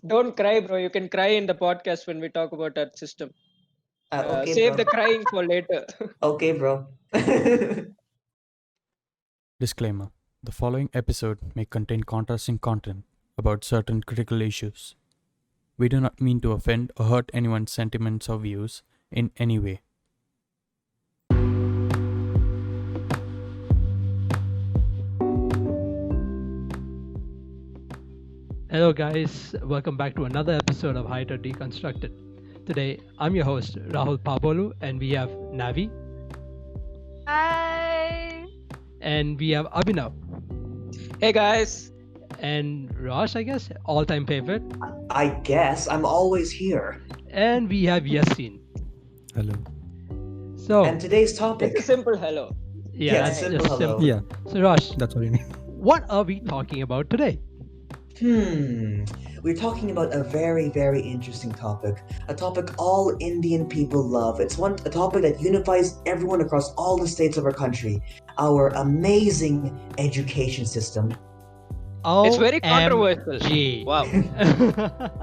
Don't cry, bro. You can cry in the podcast when we talk about our system. Okay, Save bro. the crying for later. Okay, bro. Disclaimer: the following episode may contain contrasting content about certain critical issues. We do not mean to offend or hurt anyone's sentiments or views in any way. Hello, guys. Welcome back to another episode of Hydra Deconstructed. Today, I'm your host, Rahul Pabolu, and we have Navi Hi. and we have Abhinav Hey guys. and Rosh, I guess, all-time favorite, I guess I'm always here. and we have Yasin. Hello. So, And today's topic. It's a simple hello. yeah, yeah, that's simple just hello. simple. Yeah, So, Rosh, that's all you need. what are we talking about today? We're talking about a very, very interesting topic. A topic all Indian people love. It's a topic that unifies everyone across all the states of our country. Our amazing education system. It's very controversial. OMG. Wow.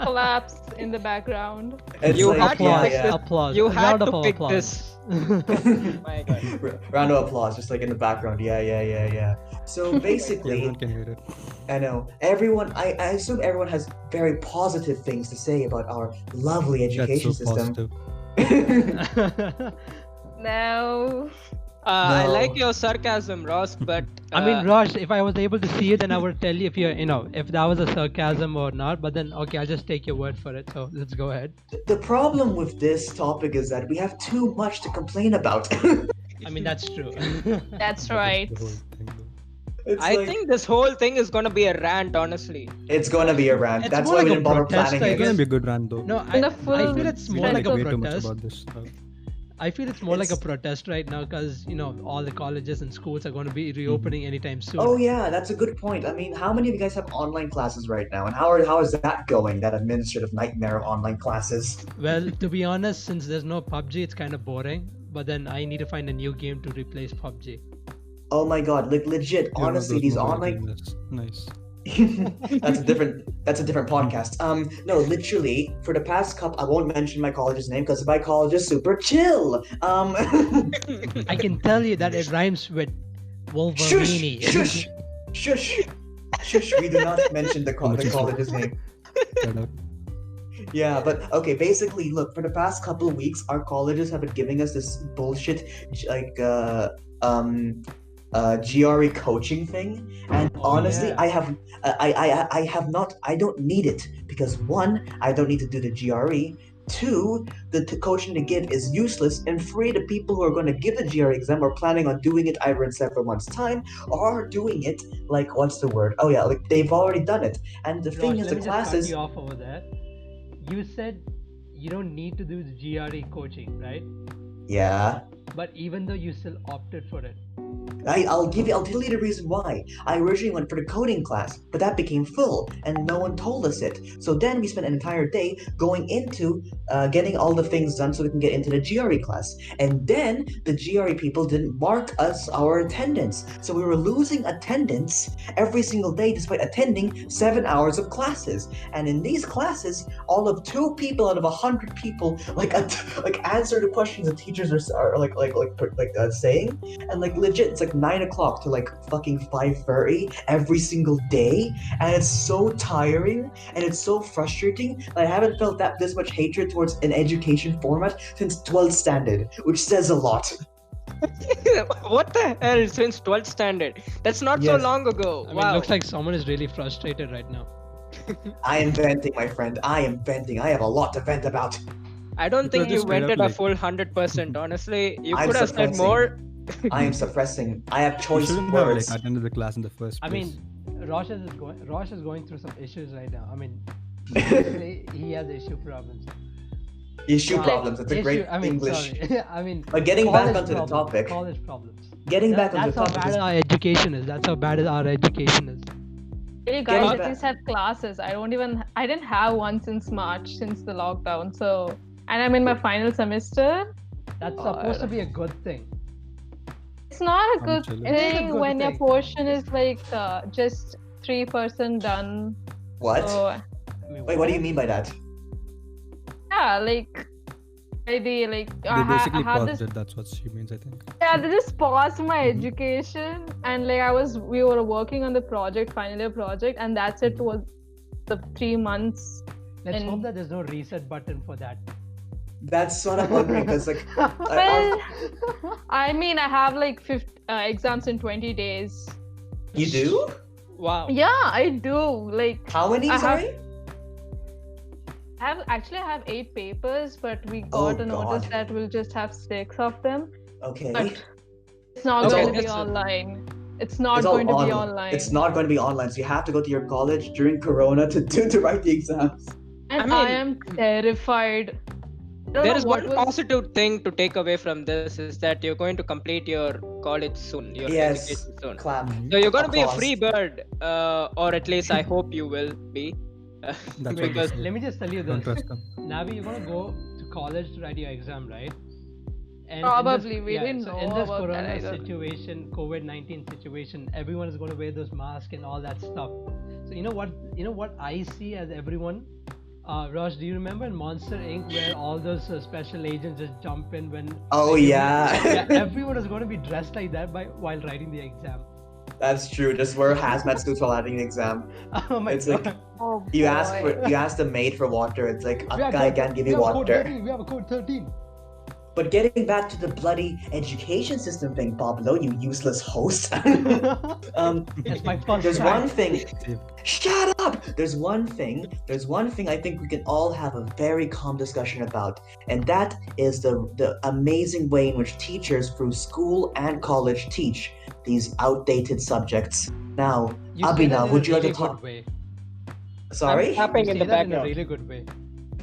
Collapse in the background. It's You like, had to yeah, pick yeah. this. Applause. You A had round to of pick applause. this. My God. Round of applause, just like in the background. Yeah. So basically, Everyone can hear it. I know everyone. I assume everyone has very positive things to say about our lovely That's education so system. positive. No. I No. like your sarcasm, Ross, but I mean, Rosh, if I was able to see it, then I would tell you if that was a sarcasm or not. But then, okay, I'll just take your word for it. So let's go ahead. The problem with this topic is that we have too much to complain about. I mean, that's true. That's That right. is the whole thing, though. It's I like- think this whole thing is gonna be a rant, honestly. it's gonna be a rant. It's That's more why like we a didn't bother protest, planning I it. It's gonna be a good rant, though. No, In the I full feel it's We more don't like have a to way too much protest. about this stuff. I feel it's more like a It's- protest right now because all the colleges and schools are going to be reopening anytime soon. Oh yeah, that's a good point. I mean, how many of you guys have online classes right now, and how is that going? That administrative nightmare of online classes. Well, to be honest, since there's no PUBG, it's kind of boring. But then I need to find a new game to replace PUBG. Oh my god, like legit. You're one of Honestly, those these mobile online. gamers. Nice. That's a different podcast. No, literally, for the past couple, I won't mention my college's name because my college is super chill. I can tell you that it rhymes with Wolverine. Shush, shush. We do not mention the college's name. Shut up. Yeah, but okay. Basically, look, for the past couple of weeks, our colleges have been giving us this bullshit, like GRE coaching thing, and Oh, honestly, yeah. I have not. I don't need it because one, I don't need to do the GRE. Two, the coaching to give is useless, and three, the people who are going to give the GRE exam are planning on doing it either in several months' time or doing it like what's the word? Oh yeah, like they've already done it. And the Rosh, thing is, let the me just cut classes. you off over there. You said you don't need to do the GRE coaching, right? Yeah. But even though you still opted for it. I'll tell you the reason why. I originally went for the coding class, but that became full, and no one told us it. So then we spent an entire day going into getting all the things done so we can get into the GRE class. And then the GRE people didn't mark us our attendance. So we were losing attendance every single day despite attending 7 hours of classes. And in these classes, all of 2 people out of 100 people like answer the questions the teachers are saying, and like legit, it's like 9 o'clock to like fucking 5:30 every single day, and it's so tiring and it's so frustrating. I haven't felt this much hatred towards an education format since 12th standard, which says a lot. What the hell? Since 12th standard? That's not so Yes. long ago. I mean, Wow. it looks like someone is really frustrated right now. I am venting, my friend. I am venting. I have a lot to vent about. I don't think Because you just straight up, vented a like- full 100%. Honestly, you I'm could have said suppressing. more. I am suppressing. I have You choice shouldn't have words. attended the class in the first I place. mean, Rosh is going through some issues right now. I mean, basically, he has issue problems. Issue Like, problems. It's a great I mean, English. sorry. I mean, But getting back college onto the problems, topic. College problems. Getting back onto That's the how topic. bad is- our education is. That's how bad our education is. You Getting guys back- at least have classes. I didn't have one since March, since the lockdown. So, and I'm in my final semester. That's God. supposed to be a good thing. It's not a I'm good chilling. It is a thing good when your thing. portion is like just 3% done. What? So, mean, Wait, what do you mean by that? Yeah, like I They had paused this. it. That's what she means, I think. Yeah, they just paused my Mhm. education, and like we were working on the project, final year project, and that's it was the 3 months. let's and- hope that there's no reset button for that. That's what I'm wondering, because like, Well, I mean, I have like 50 exams in 20 days. you do? Wow. Yeah, I do. Like, How many? I have- Sorry. I have 8 papers, but we Oh, got a notice God. that we'll just have 6 of them. Okay. But it's not Okay, going to be that's- online. It's not It's all going to be online. online. It's not going to be online, so you have to go to your college during Corona to write the exams. And I mean- I am terrified. I don't There know is what one was- positive thing to take away from this is that you're going to complete your college soon, your Yes. education soon. Clap. So you're going to be a Applause. free bird, or at least I hope you will be. That's what they because say. Let me just tell you Don't this. trust them. Navi, you're gonna go to college to write your exam, right? And Probably, we didn't so know in this about that corona either. situation, COVID-19 situation, everyone is going to wear those masks and all that stuff. So you know what I see as everyone. Rosh, do you remember in Monster Inc. where all those special agents just jump in when? Oh, yeah. Everyone is going to be dressed like that while writing the exam. That's true. Just wear hazmat suits while having an exam. Oh my It's god! like Oh, you ask boy. the maid for water. It's like We have I code- can't give we you have code water. 13, we have a code 13. But getting back to the bloody education system thing, Pablo, you useless host. That's my first There's time. one thing. Shut up! There's one thing I think we can all have a very calm discussion about, and that is the amazing way in which teachers through school and college teach these outdated subjects. Now, You say that Abhinav, in would a you like to really talk? good way. Sorry? I'm tapping You in say the that in a background. really good way.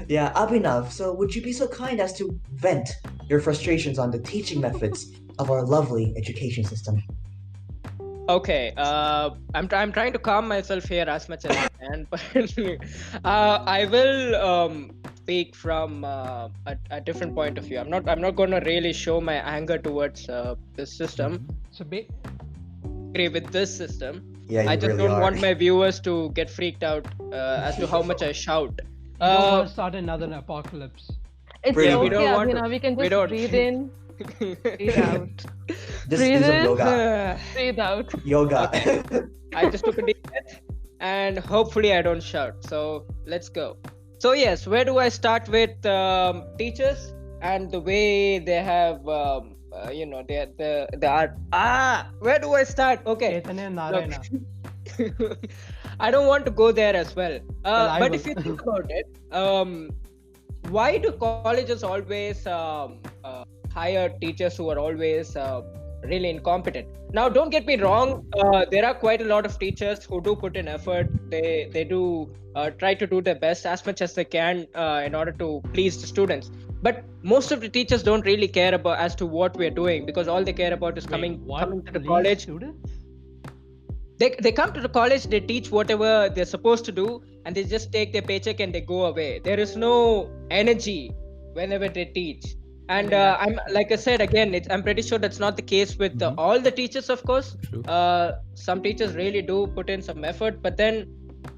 Yeah, Abhinav, so would you be so kind as to vent your frustrations on the teaching methods of our lovely education system? Okay, I'm trying to calm myself here as much as I can, but I will speak from a different point of view. I'm not going to really show my anger towards this system. So Agree with this system. Yeah, you I just really don't are. want my viewers to get freaked out as to how much I shout. you don't want to start another apocalypse. It's Really, okay, we don't want to- Abhinav. We can we just don't. breathe in, breathe out, This breathe is a in. yoga. breathe out. Yoga. I just took a deep breath, and hopefully I don't shout. So let's go. So yes, where do I start with teachers and the way they have, they are. Where do I start? Okay. Chaitanya Narayana. I don't want to go there as well. I But will. if you think about it, why do colleges always hire teachers who are always really incompetent? Now, don't get me wrong. There are quite a lot of teachers who do put in effort. They do try to do their best as much as they can in order to please the students. But most of the teachers don't really care about as to what we're doing, because all they care about is coming to the college. Students? They come to the college, they teach whatever they're supposed to do, and they just take their paycheck and they go away. There is no energy whenever they teach. And I'm like I said again, I'm pretty sure that's not the case with all the teachers, of course. True. Some teachers really do put in some effort, but then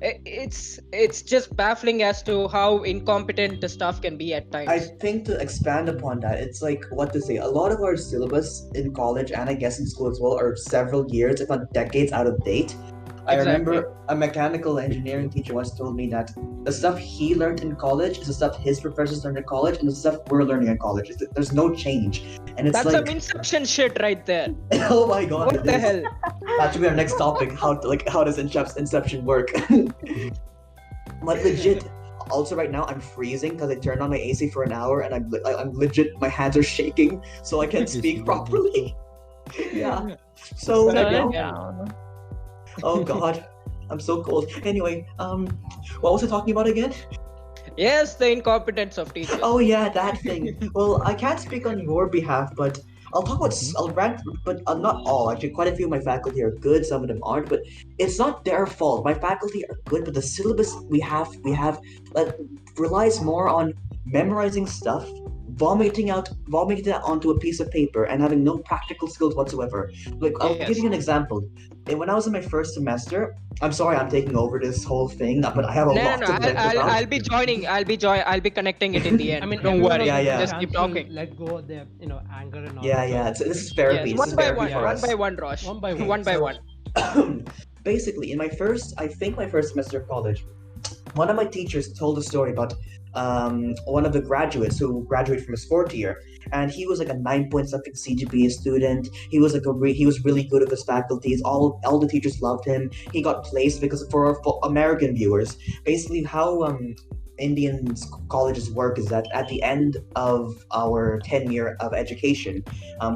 it's just baffling as to how incompetent the staff can be at times. I think to expand upon that, it's like what to say. A lot of our syllabus in college and I guess in school as well are several years, if not decades, out of date. I remember a mechanical engineering teacher once told me that the stuff he learned in college is the stuff his professors learned in college, and the stuff we're learning in college. There's no change, and it's That's like, some Inception shit right there. oh my god, What the hell? That should be our next topic. How does Inception work? But legit. Also, right now I'm freezing because I turned on my AC for an hour, and I'm legit. My hands are shaking, so I can't speak properly. Yeah. So But Turn yeah. it down. oh god, I'm so cold. Anyway, what was I talking about again? Yes, the incompetence of teachers. Oh yeah, that thing. Well, I can't speak on your behalf, but I'll rant, but not all. Actually, quite a few of my faculty are good. Some of them aren't, but it's not their fault. My faculty are good, but the syllabus we have relies more on memorizing stuff vomiting it onto a piece of paper and having no practical skills whatsoever. Like, I'll give you an example. When I was in my first semester, I'm sorry I'm taking over this whole thing, but I have a No, lot to vent I'll about. be joining. I'll be connecting it in the end. I mean, Don't everyone worry. will get a Just keep chance to talking. let go of their, anger and all. Yeah. So, So this is therapy. Yes, This is therapy for one us. by one, Rosh. one by one. One by So- one. Basically, in my first semester of college, one of my teachers told a story about one of the graduates who graduated from his fourth year, and he was like a 9 point something CGPA student. He was like he was really good with his faculties. All the teachers loved him. He got placed because for American viewers, basically how Indian colleges work is that at the end of our tenure of education,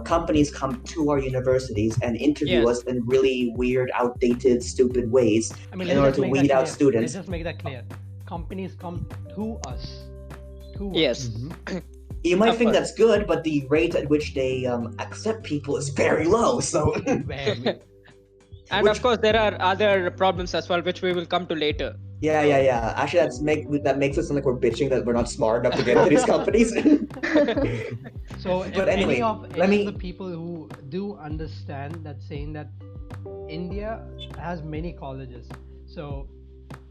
companies come to our universities and interview us in really weird, outdated, stupid ways I mean, in order to weed out students. Let's just make that clear. Companies come to us. Yes. You might Of think course. that's good, but the rate at which they accept people is very low. So Very. And of course, there are other problems as well, which we will come to later. yeah. Actually, that makes it sound like we're bitching that we're not smart enough to get into these companies. So, if But anyway, any of let me- the people who do understand that, saying that India has many colleges, so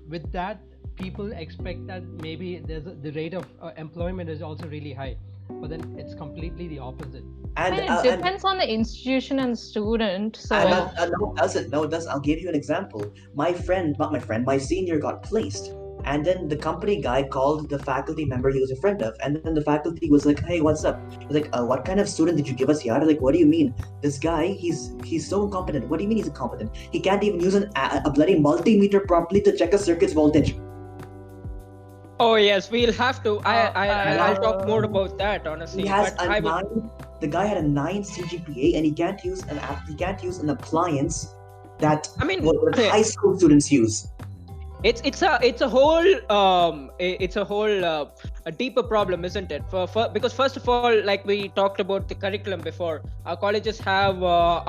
with that, people expect that maybe the rate of employment is also really high, but then it's completely the opposite. and it depends on the institution and student. So no, it doesn't. No, it doesn't. I'll give you an example. My senior got placed. And then the company guy called the faculty member he was a friend of. And then the faculty was like, hey, what's up? He's like, what kind of student did you give us, Yada? Like, what do you mean? This guy, he's so incompetent. What do you mean he's incompetent? He can't even use a bloody multimeter properly to check a circuit's voltage. Oh yes, we'll have to. I'll talk more about that honestly. He has But a I will. 9. The guy had a 9 CGPA, and he can't use an appliance that I mean, what high school students use. it's a whole a deeper problem, isn't it? Because first of all, like we talked about the curriculum before, our colleges have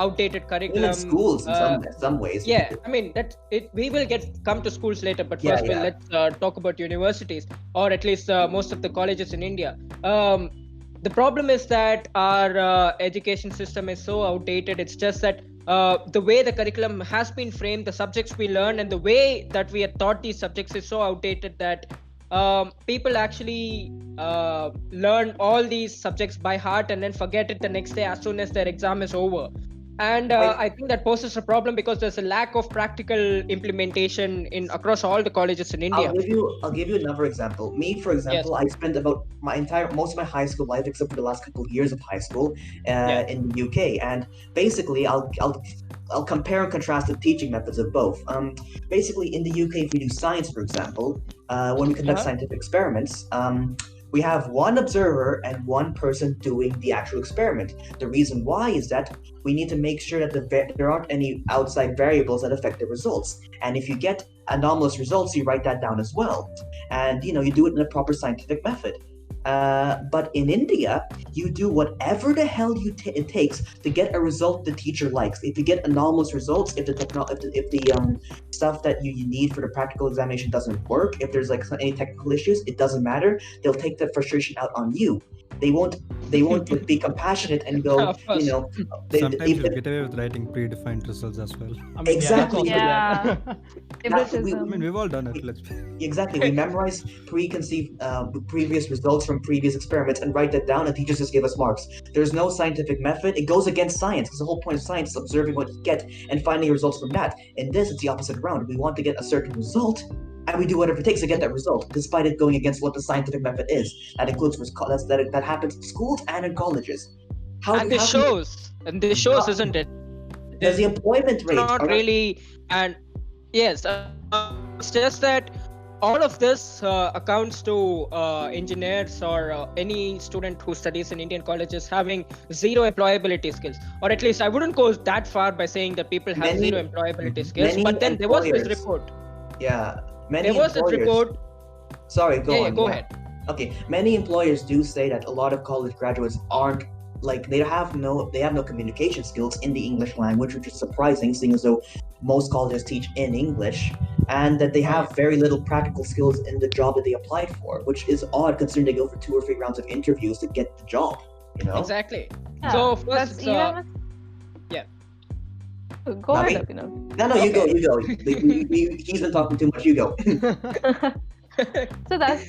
outdated curriculum. Even schools in some ways. Yeah, I mean that it. We will come to schools later, but Yeah, first let's talk about universities, or at least most of the colleges in India. The problem is that our education system is so outdated. It's just that the way the curriculum has been framed, the subjects we learn, and the way that we are taught these subjects is so outdated that people actually learn all these subjects by heart and then forget it the next day as soon as their exam is over. And I think that poses a problem because there's a lack of practical implementation in across all the colleges in India. I'll give you another example. Me, for example, I spent about most of my high school life, except for the last couple of years of high school, in the UK. And basically, I'll compare and contrast the teaching methods of both. Basically, in the UK, if we do science, for example, when we conduct scientific experiments, we have one observer and one person doing the actual experiment. The reason why is that we need to make sure that there aren't any outside variables that affect the results. And if you get anomalous results, you write that down as well. And you do it in a proper scientific method. But in India, you do whatever the hell it takes to get a result the teacher likes. If you get anomalous results, if the stuff that you need for the practical examination doesn't work, if there's like any technical issues, it doesn't matter. They'll take the frustration out on you. They won't be compassionate and go, Sometimes you get away with writing predefined results as well. I mean, Exactly. Yeah. I Favoritism. mean, we've all done it. Exactly. We memorize previous results from previous experiments and write that down, and teachers just give us marks. There's no scientific method. It goes against science, because the whole point of science is observing what you get and finding results from that. In this, it's the opposite round. We want to get a certain result, and we do whatever it takes to get that result, despite it going against what the scientific method is. That includes that happens in schools and in colleges. This shows, isn't it? There's the employment rate. Not really, and yes, it's just that all of this accounts to engineers or any student who studies in Indian colleges having zero employability skills, or at least I wouldn't go that far by saying that people have zero employability skills. But then there was this report. Yeah, Sorry, go ahead. Okay, many employers do say that a lot of college graduates aren't like they have no communication skills in the English language, which is surprising, seeing as though most colleges teach in English, and that they have very little practical skills in the job that they applied for, which is odd considering they go for 2 or 3 rounds of interviews to get the job. You know? Exactly. Yeah, So first, that's even yeah. Go Not ahead, me? Abhinav. No, you go. He's been talking too much. You go. So that's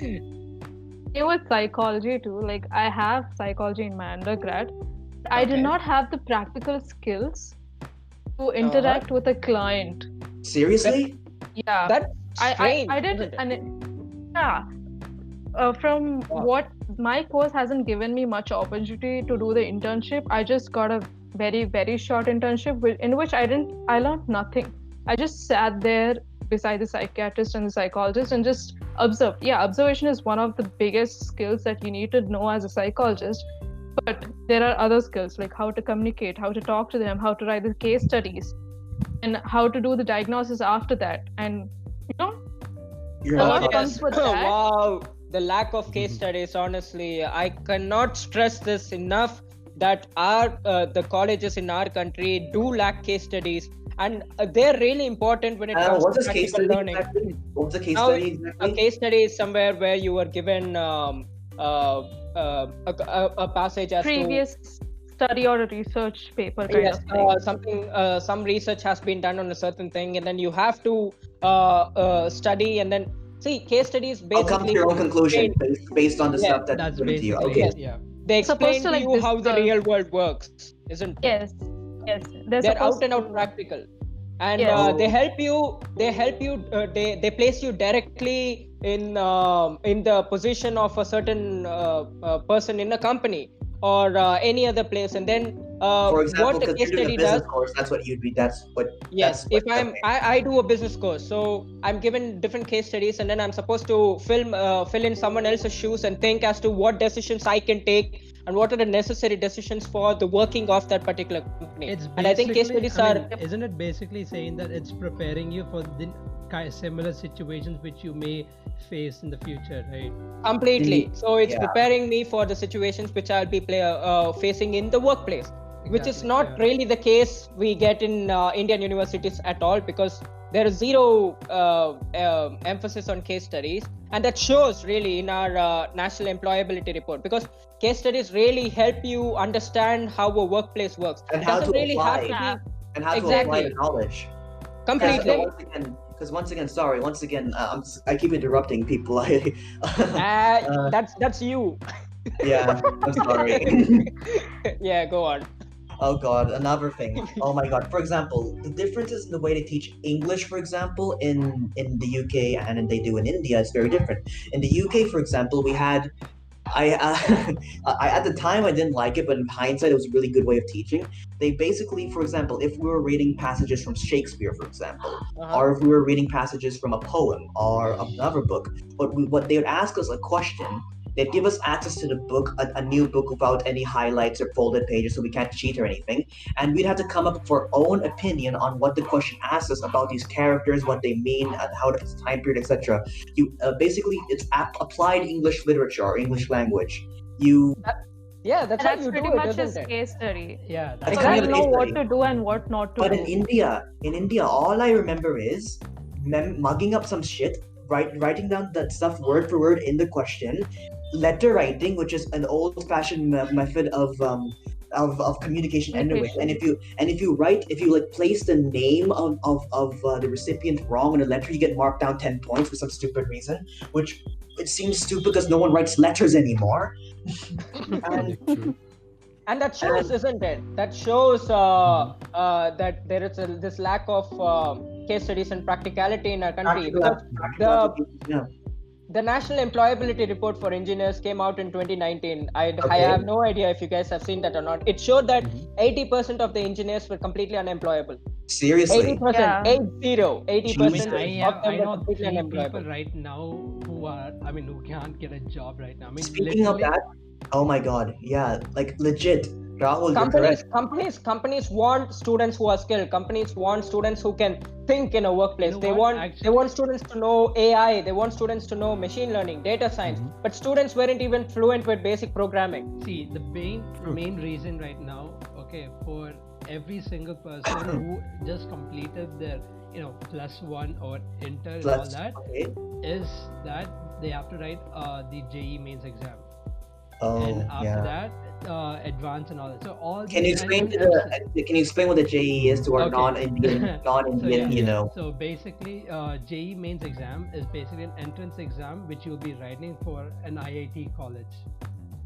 with psychology too. Like I have psychology in my undergrad. I did Okay. not have the practical skills to interact with a client. Seriously? Yeah, That's strange. I did, isn't it? and yeah. From Wow. what my course hasn't given me much opportunity to do the internship. I just got a very short internship in which I learned nothing. I just sat there beside the psychiatrist and the psychologist and just observed. Yeah, observation is one of the biggest skills that you need to know as a psychologist. But there are other skills like how to communicate, how to talk to them, how to write the case studies, and how to do the diagnosis after that. And you know, You're a not lot talking- comes with that. Wow, the lack of case studies. Honestly, I cannot stress this enough. That the colleges in our country do lack case studies, and they're really important when it comes what's to this case practical study learning. exactly? What's the case Now, study a exactly? case study is somewhere where you were given a passage as Previous study or a research paper to kind yes, of thing. some research has been done on a certain thing, and then you have to study and then see case studies. I'll come to Basically, your own conclusion explain- based on the Yeah, stuff that's That's given to you. basically Okay. it, yeah. they Supposed explain to, to like, you how the discuss- real world works, isn't it? Yes, they're They're supposed out and out to- practical, and Yes. they help you. They place you directly in the position of a certain person in a company or any other place, and then For example, what the because case you're doing a study business does. course, that's what you'd be. Yes, if I do a business course, so I'm given different case studies, and then I'm supposed to fill in someone else's shoes and think as to what decisions I can take and what are the necessary decisions for the working of that particular company. It's And I think case basically, studies are isn't it basically saying that it's preparing you for the similar situations which you may face in the future, right? completely. So it's Yeah. preparing me for the situations which I'll be facing in the workplace, which is Exactly, not yeah. really the case we get in Indian universities at all, because there is zero emphasis on case studies, and that shows really in our national employability report, because case studies really help you understand how a workplace works. And It how doesn't to really have to apply. be and how to apply Exactly. the knowledge. completely. Because once again, sorry, I keep interrupting people. That's you. Yeah, I'm sorry. Yeah, go on. Oh god, another thing. Oh my god. For example, the differences in the way they teach English, for example, in the UK and they do in India is very different. In the UK, for example, we had I at the time I didn't like it, but in hindsight, it was a really good way of teaching. They basically, for example, if we were reading passages from Shakespeare, for example, Uh-huh. or if we were reading passages from a poem or another book, what they would ask us a question. They'd give us access to the book, a new book without any highlights or folded pages, so we can't cheat or anything. And we'd have to come up with our own opinion on what the question asks us about these characters, what they mean, and how it's time period, etc. You basically it's applied English literature or English language. You Yeah, that's And how that's you pretty do it, much isn't his it? case study. Yeah, So that's It's kind you of a know case what study. to do and what not to But do. in India, all I remember is mugging up some shit, writing down that stuff word for word in the question, letter writing, which is an old-fashioned method of communication anyway. And if you like place the name of the recipient wrong in a letter, you get marked down 10 points for some stupid reason, which it seems stupid because no one writes letters anymore. And True. And that shows, isn't it? That shows that there is this lack of case studies and practicality in our country. Because yeah. the National Employability Report for Engineers came out in 2019. I Okay. have no idea if you guys have seen that or not. It showed that 80% of the engineers were completely unemployable. Seriously. 80%, Yeah. 80% I of them I were know completely 3 unemployable. people right now who can't get a job right now. I mean, Speaking of literally, that, oh my god, yeah, like legit. Rahul, you're correct. Companies want students who are skilled. Companies want students who can think in a workplace. You know what? They want students to know AI. They want students to know machine learning, data science. But students weren't even fluent with basic programming. See, the main reason right now, okay, for every single person who just completed their, +1 or inter and all that, is that they have to write the JEE mains exam. And after that, advance and all that. So all. Can you explain what the JEE is to our non-Indian, So basically, JEE mains exam is basically an entrance exam which you'll be writing for an IIT college.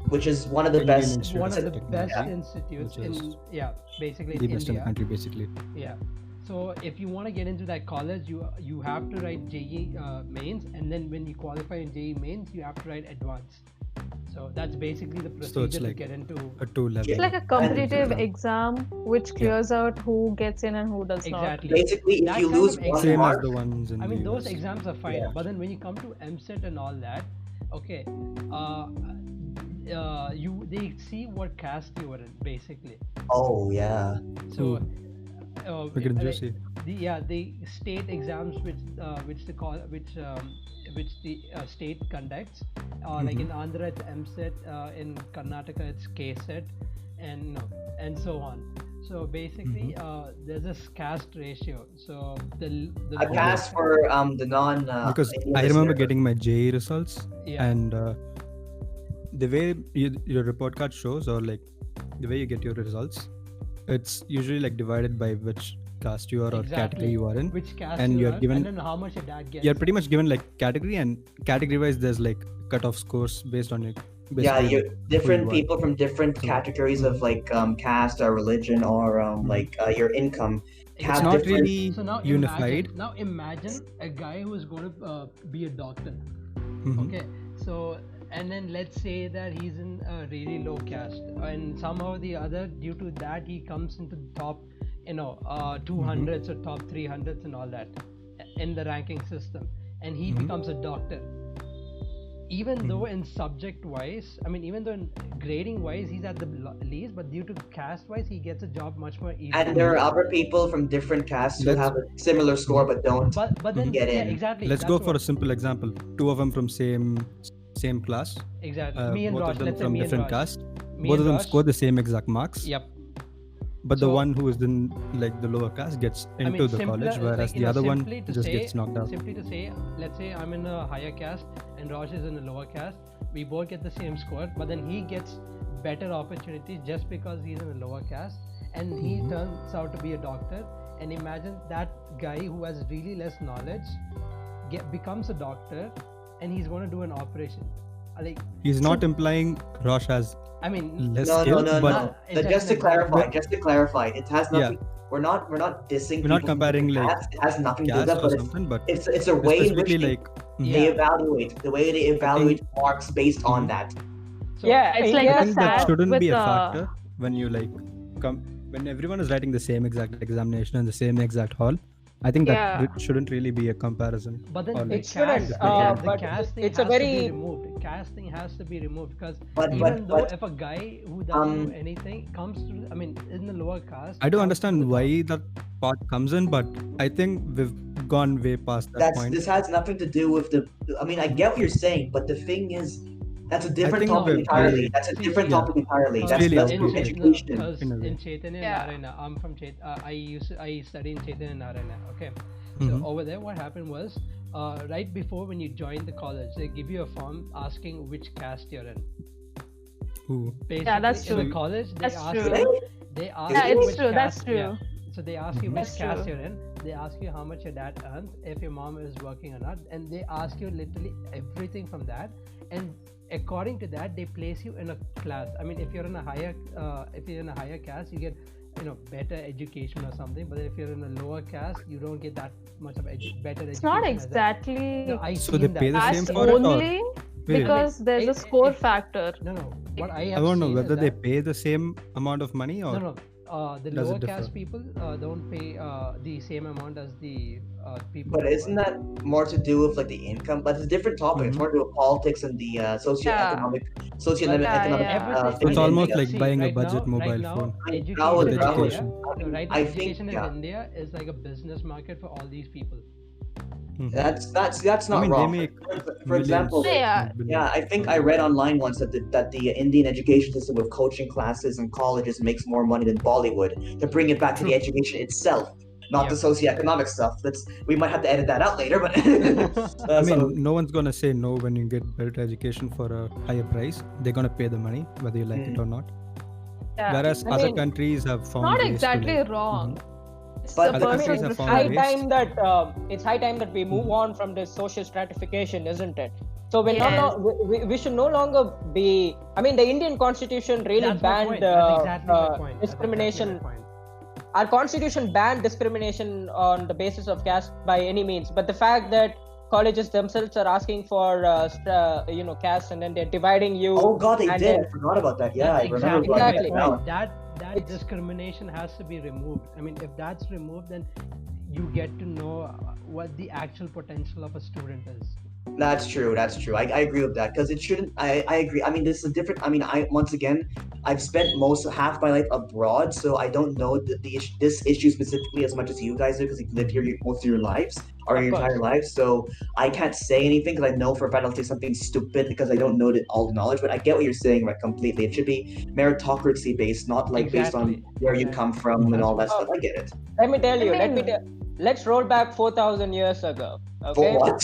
Which is one of the best institutes in basically the in best in the India. country, basically. Yeah. So if you want to get into that college, you have to write JEE mains, and then when you qualify in JEE mains, you have to write advance. So that's basically the procedure to get into a 2-level. It's like a competitive exam which clears out who gets in and who does not. Basically, if you lose one same mark, as the ones in the those US. exams are fine, but then when you come to MSET and all that, okay, they see what caste you are in, basically. Oh yeah. So the state exams which the state conducts, like in Andhra it's MSET, in Karnataka it's KSET, and so on. So basically, there's a caste ratio. So the a caste for the non. Because I remember getting my JEE results, and the way your report card shows, or like the way you get your results, it's usually like divided by which caste you are or category you are in, which caste and you're given, and then how much your dad gets. You're pretty much given like category, and category wise there's like cutoff scores based on your you're different people from different categories of like caste or religion or like your income. It's not really unified. Imagine a guy who is going to be a doctor. Okay, so and then let's say that he's in a really low caste, and somehow the other, due to that, he comes into the top 200s or top 300s and all that in the ranking system, and he becomes a doctor. Even though in subject wise, even though in grading wise he's at the least, but due to caste wise he gets a job much more easily. And there are other people from different castes who have a similar score but don't get in. Exactly. Let's go for a simple example. Two of them from same class. Exactly. Me and both Raj, of them let's say from me and different Raj. caste. Both of them score the same exact marks. Yep. But the one who is in like the lower caste gets into the college, whereas the other one just gets knocked out. Simply to say, let's say I'm in a higher caste and Raj is in a lower caste. We both get the same score, but then he gets better opportunities just because he's in a lower caste, and he turns out to be a doctor. And imagine that guy who has really less knowledge becomes a doctor, and he's going to do an operation. He's not implying Rosh has less skill, but just to clarify, it has nothing. We're not dissing. We're not comparing like it has nothing to do with that, but it's a way in which they evaluate. The way they evaluate marks based on that. So, it's like I think that shouldn't be a factor when you when everyone is writing the same exact examination in the same exact hall. I think that it shouldn't really be a comparison. But then it shouldn't. The casting it's has a very to be removed. Casting has to be removed because though if a guy who doesn't know anything comes to, in the lower caste. I do understand why that part comes in, but I think we've gone way past that point. This has nothing to do with the. I get what you're saying, but the thing is, that's a different topic entirely. That's a different topic entirely. That's education. In Chaitanya Narayana, I'm from I study in Chaitanya Narayana. Okay, so over there, what happened was, right before when you join the college, they give you a form asking which caste you're in. Basically, that's true. In the college, That's ask true. you which caste. That's true. Yeah. So they ask you which That's caste true. you're in. They ask you how much your dad earns, if your mom is working or not, and they ask you literally everything from that. And according to that, they place you in a class. If you're in a higher caste, you get better education or something. But if you're in a lower caste, you don't get that much of better education. It's not exactly. No, so they pay the same caste for it, only because there's a score factor. No. What I don't know whether they pay the same amount of money or. No. the Does it lower differ? caste people don't pay the same amount as the people. But isn't that more to do with like the income? But it's a different topic. It's more to do with politics and the socioeconomic Yeah. thing It's in almost India. like See, buying a right budget now, mobile phone education with in education. India, right now, I think, education in yeah. India is like a business market for all these people. Mhm. That's I not mean, they wrong. make For example, millions, Yeah. not yeah, billions. I think I read online once that the Indian education system with coaching classes and colleges makes more money than Bollywood. To bring it back to the education itself, not the socioeconomic stuff. We might have to edit that out later, but I so, mean, no one's gonna say no when you get better education for a higher price. They're gonna pay the money whether you like it or not. Yeah. Whereas I other mean, countries have found Not ways exactly to like. wrong. It's But the Other I mean, countries personal have it's found high preference. ways. time that it's high time that we move on from this social stratification, isn't it? So we're Yes. we should no longer be. I mean, the Indian Constitution really That's my point. banned That's exactly my point. discrimination. That's exactly my point. Our Constitution banned discrimination on the basis of caste by any means, but the fact that colleges themselves are asking for caste, and then they're dividing you. oh god, they and did. then- I forgot about that. Yeah, That's I remember exactly writing Exactly. that my down. point. That It's- discrimination has to be removed. I mean, if that's removed, then you get to know what the actual potential of a student is. That's true. That's true. I agree with that because it shouldn't. I agree. I mean, this is a different. I mean, once again, I've spent half my life abroad, so I don't know this issue specifically as much as you guys do because you lived here most of your lives or Of your entire course. life. So I can't say anything because I know for a fact I'll say something stupid because I don't know all the knowledge. But I get what you're saying, right? Completely. It should be meritocracy based, not like based on Exactly. where you come from and all that stuff. I get it. Let me tell you. I mean- Let's roll back 4,000 years ago. For Okay. what?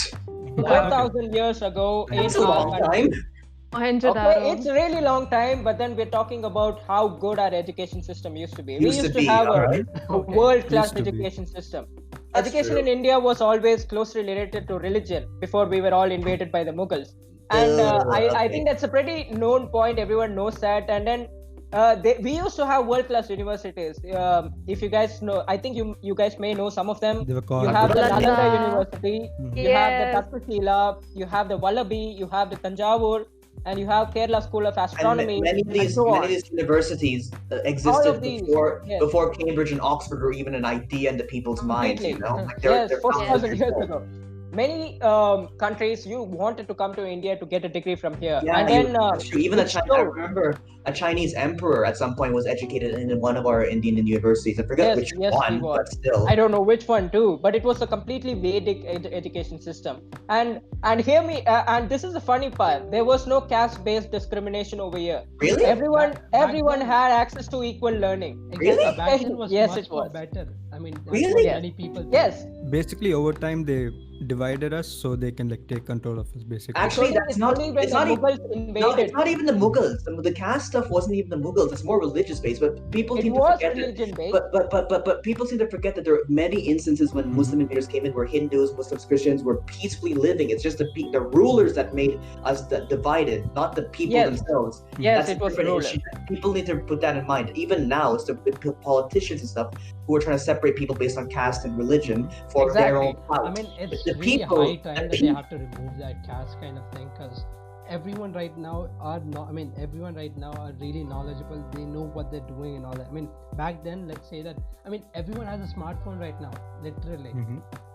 4,000 years ago in That's a our long country. time. Mohenjo-daro. Okay, it's a really long time, but then we're talking about how good our education system used to be. We Used to be, have alright. a world-class Used to be. education system. That's Education true. in India was always closely related to religion before we were all invaded by the Mughals. And I Okay. think that's a pretty known point. Everyone knows that. And then we used to have world-class universities. If you guys know, I think you guys may know some of them. They were You called. have the Nalanda. Nalanda University, you have the Yes. Takshashila, you have the Wallaby, you have the Tanjavur, and you have Kerala School of Astronomy, And many of and so on. these universities All existed of these, before yes. before Cambridge and Oxford were even an idea into people's minds. You know, like Yes, they're 4,000 years founded. ago. Many countries you wanted to come to India to get a degree from here, Yeah, and then that's true. Even it I showed. remember a Chinese emperor at some point was educated in one of our Indian universities. I forget Yes, which yes, he one, was. but still. I don't know which one too, but it was a completely Vedic education system. And hear me, and this is the funny part. There was no caste-based discrimination over here. Really? Everyone Back then- had access to equal learning. Really? Back then was Yes, much it more was. better. I mean, that's Really? what many people think. Yes, Basically, over time they divided us so they can like take control of us. Basically, Actually, that's it's not. only when It's the not even. Mughals No, invaded. it's not even the Mughals. The caste stuff wasn't even the Mughals. It's more religious based. But people It seem to was forget that. religion-based. But people seem to forget that there are many instances when Muslim invaders came in where Hindus, Muslims, Christians were peacefully living. It's just the rulers that made us divided, not the people Yes. themselves. Yes, That's it a was different rulers. issue. People need to put that in mind. Even now, it's the politicians and stuff who are trying to separate people based on caste and religion for their Exactly. own clout. I mean, it's The really people- high time that they have to remove that caste kind of thing because everyone right now are not. I mean, everyone right now are really knowledgeable. They know what they're doing and all that. I mean, back then, let's say that. I mean, everyone has a smartphone right now, literally.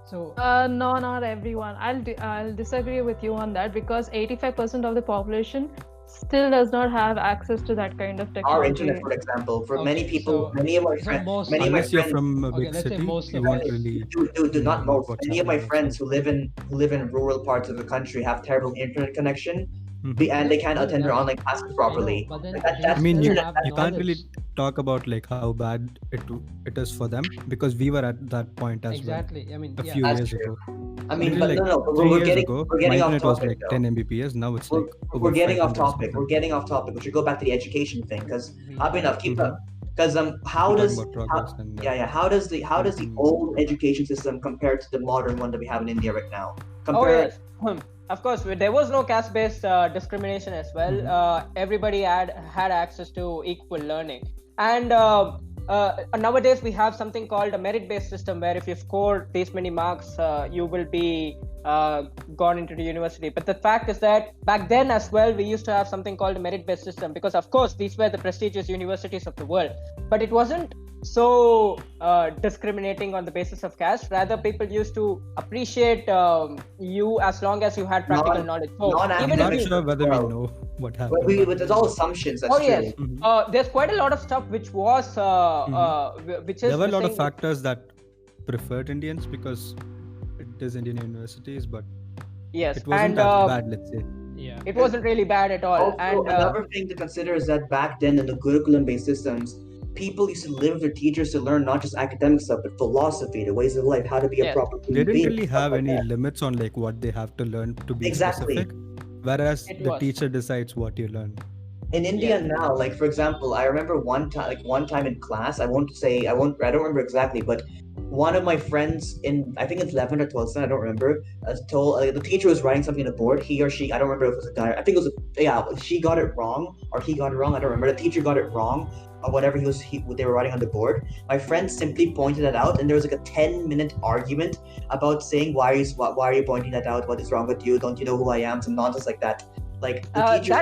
So No, not everyone. I'll disagree with you on that because 85% of the population still does not have access to that kind of Our technology. internet, for example, for many Okay, people, so- many of my so friends, most- many of my unless you're friends, from a okay, big let's say city, most you of won't us- really. do not know most. what's Many of my happening friends outside. who live in rural parts of the country have terrible internet connection, Mhm. and they can't Yeah, attend their that's- online classes I know, properly. but then Like, they that's I mean, still you have you can't really knowledge. talk about like how bad it is for them because we were at that point as Exactly. I mean, well a yeah. few That's years true. ago. I mean, Literally, but like no, but 3 we're years getting ago, we're my getting off internet was topic like though. 10 Mbps. Now it's We're, like we're over getting off 500 topic. We're something. getting off topic. We should go back to the education thing because We I've been have- up. Keep up. Because how We're talking does about progress and how does the Mhm. old education system compare to the modern one that we have in India right now? Oh Compare. yes. Of course, there was no caste-based discrimination as well. Everybody had access to equal learning, and nowadays we have something called a merit-based system, where if you score these many marks, you will be gone into the university. But the fact is that back then as well, we used to have something called a merit-based system because, of course, these were the prestigious universities of the world. But it wasn't so discriminating on the basis of caste. Rather, people used to appreciate you as long as you had practical knowledge. So I'm even not if you, sure whether we know what happened. But it's all assumptions. That's oh true. yes, there's quite a lot of stuff which was which is There were a lot of missing. factors that preferred Indians because it is Indian universities, but Yes, it wasn't and as bad, let's say. Yeah. it wasn't really bad at all. Also, And another thing to consider is that back then in the curriculum-based systems, people used to live with their teachers to learn not just academic stuff, but philosophy, the ways of life, how to be a Yes. proper They human didn't being. really stuff have like any that. limits on like what they have to learn to be Exactly. specific, whereas It the was. teacher decides what you learn. In India Yes. now, like for example, I remember one time in class, I don't remember exactly, but one of my friends in, I think it's 11th or 12th, I don't remember, told the teacher was writing something on the board. He or she, I don't remember if it was a guy. I think it was she got it wrong or he got it wrong. I don't remember. The teacher got it wrong or whatever they were writing on the board. My friend simply pointed that out, and there was like a 10-minute argument about saying why are you pointing that out? What is wrong with you? Don't you know who I am? Some nonsense like that. Like the teacher.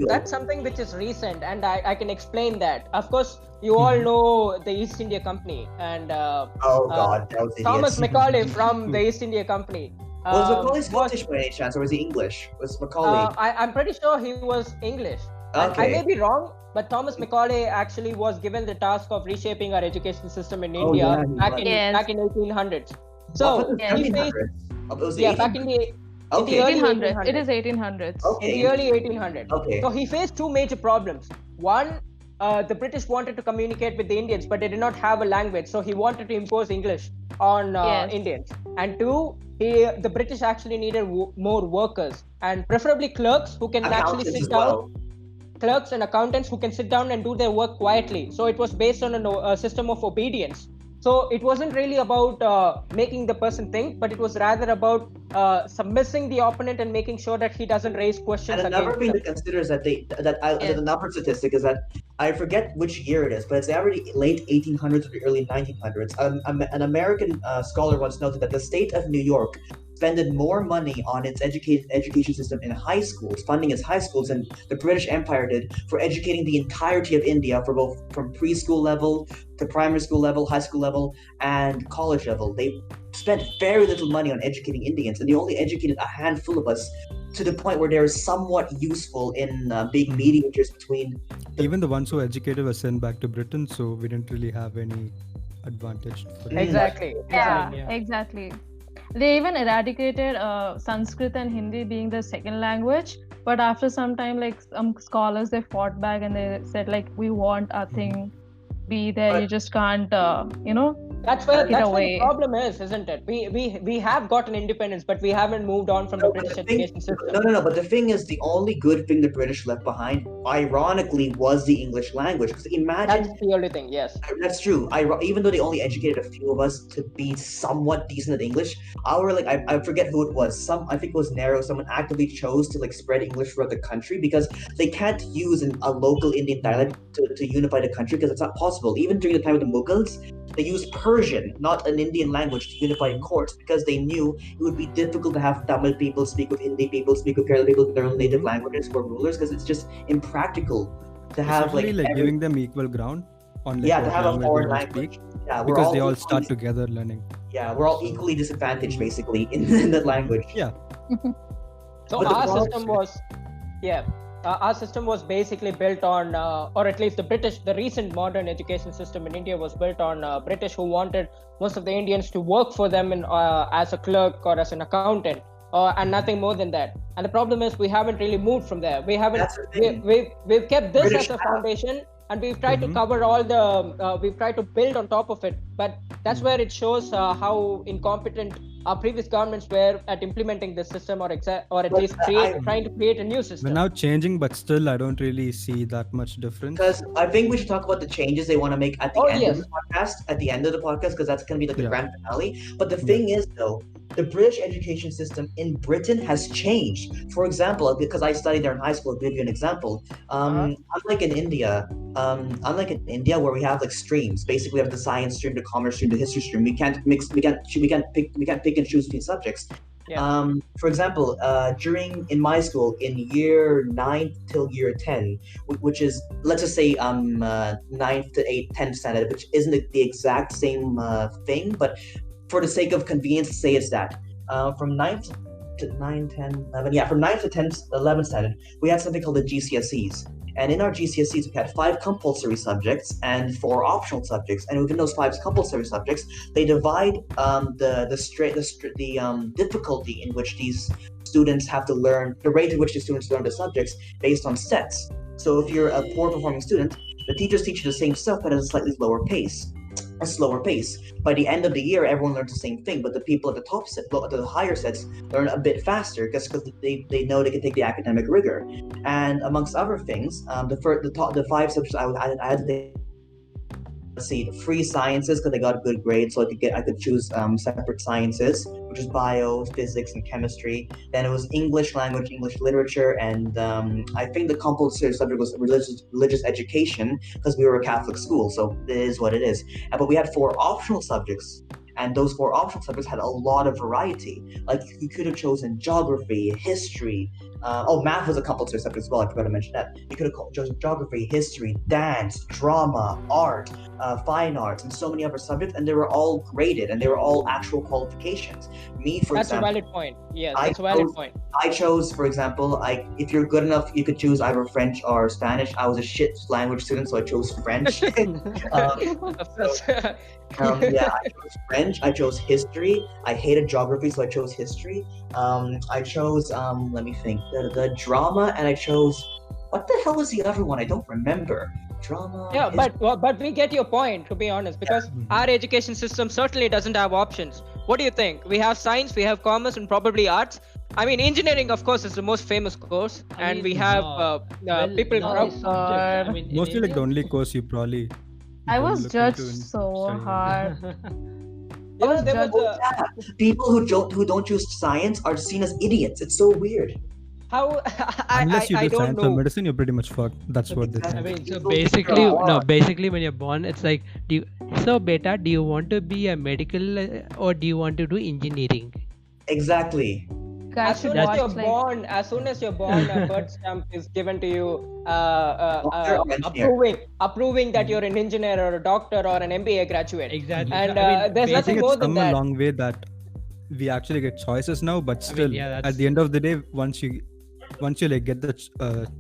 That's something which is recent, and I can explain that. Of course, you all know the East India Company and Oh God, that was Thomas idiots. Macaulay from the East India Company. Was Macaulay Scottish by any chance, or was he English? Was Macaulay? I'm pretty sure he was English. And I may be wrong, but Thomas Macaulay actually was given the task of reshaping our education system in Oh, India yeah, he back was. in Yes. back in 1800s. So What, he faced, 1700s? It was the yeah, 1800s? back in the Okay. early 1800s. It 1800s. is 1800s. Okay. In the early 1800s. Okay. So he faced two major problems. One, the British wanted to communicate with the Indians, but they did not have a language, so he wanted to impose English on Yes. Indians. And two, the British actually needed more workers, and preferably clerks who can actually Accountants sit as down. well. Clerks and accountants who can sit down and do their work quietly. So it was based on a system of obedience. So it wasn't really about making the person think, but it was rather about submissing the opponent and making sure that he doesn't raise questions And another against thing them. to consider is that Yes. another statistic is that I forget which year it is, but it's already late 1800s or the early 1900s. An American scholar once noted that the state of New York spended more money on its education system in high schools, funding its high schools, than the British Empire did for educating the entirety of India, for both from preschool level to primary school level, high school level, and college level. They spent very little money on educating Indians, and they only educated a handful of us to the point where they're somewhat useful in being mediators between. Even the ones who educated were sent back to Britain, so we didn't really have any advantage for it. Exactly. Yeah, Yeah. exactly. They even eradicated Sanskrit and Hindi being the second language, but after some time, like some scholars, they fought back and they said like, we want our thing be there. You But- just can't, That's where Get the away. problem is, isn't it? We have gotten independence, but we haven't moved on from the No, but British the thing- education system. No. But the thing is, the only good thing the British left behind, ironically, was the English language. Because imagine That's the only thing. Yes. that's true. Even though they only educated a few of us to be somewhat decent at English, I forget who it was. I think it was Nero. Someone actively chose to like spread English throughout the country because they can't use a local Indian dialect to unify the country because it's not possible. Even during the time of the Mughals, they used Persian, not an Indian language, to unify courts because they knew it would be difficult to have Tamil people speak with Hindi people, speak with Kerala people in their own native languages for rulers because it's just impractical to have Especially like giving them equal ground on like yeah, to what have a language foreign they will language. speak, Yeah, because they all equally- start together learning. Yeah, we're all equally disadvantaged basically in that language. Yeah. So But the our problem- system was, our system was basically built on, or at least the recent modern education system in India was built on British who wanted most of the Indians to work for them as a clerk or as an accountant, and nothing more than that. And the problem is we haven't really moved from there. We haven't. That's the thing. We've kept this British as a have. foundation, and we've tried to cover all the. We've tried to build on top of it, but that's where it shows how incompetent our previous governments were at implementing this system, or at But least I- trying to create a new system. We're now changing, but still, I don't really see that much difference. Because I think we should talk about the changes they want to make at the Oh, end yes. of the podcast. At the end of the podcast, because that's going to be like the Yeah. grand finale. But the thing is, though, the British education system in Britain has changed. For example, because I studied there in high school, I'll give you an example. Unlike in India, where we have like streams, basically we have the science stream, the commerce stream, the history stream. We can't pick and choose between subjects. Yeah. For example, in my school, in year 9 till year 10, which is, let's just say, 9th to 8th, 10th standard, which isn't the exact same thing, but for the sake of convenience, say it's that. From 9th to 9, 10, 11, yeah, from 9th to 10th, 11th standard, we had something called the GCSEs. And in our GCSEs, we had 5 compulsory subjects and 4 optional subjects. And within those 5 compulsory subjects, they divide the difficulty in which these students have to learn, the rate at which the students learn the subjects based on sets. So if you're a poor performing student, the teachers teach you the same stuff but at a slightly slower pace. By the end of the year, everyone learns the same thing, but the people at the top set, at the higher sets, learn a bit faster because they know they can take the academic rigor. And amongst other things, the 5 subjects I had to take, let's see, free sciences because I got a good grade, so I could choose separate sciences, which is bio, physics, and chemistry. Then it was English language, English literature, and I think the compulsory subject was religious education because we were a Catholic school, so it is what it is. But we had 4 optional subjects. And those 4 optional subjects had a lot of variety. Like you could have chosen geography, history. Math was a compulsory subject as well. I forgot to mention that. You could have chosen geography, history, dance, drama, art, fine arts, and so many other subjects. And they were all graded, and they were all actual qualifications. Me, for That's example, a valid point. Yes, that's a valid point. I chose, for example, if you're good enough, you could choose either French or Spanish. I was a shit language student, so I chose French. I chose French. I chose history. I hated geography, so I chose history. I chose let me think, the drama, and I chose, what the hell was the other one? I don't remember. Drama. Yeah, but we get your point, to be honest, because our education system certainly doesn't have options. What do you think? We have science, we have commerce, and probably arts. I mean, engineering, of course, is the most famous course, and we have people. Mostly like the only course you probably. I was judged so hard. People who don't choose science are seen as idiots. It's so weird. How? Unless you do I don't science know. or medicine, you're pretty much fucked. That's what they think. I mean, so basically when you're born, it's like, beta, do you want to be a medical or do you want to do engineering? Exactly. As soon as you're born, a birth stamp is given to you, approving that you're an engineer or a doctor or an MBA graduate. Exactly. And there's nothing more than that. It's come a long way that we actually get choices now, but still, at the end of the day, once you like get the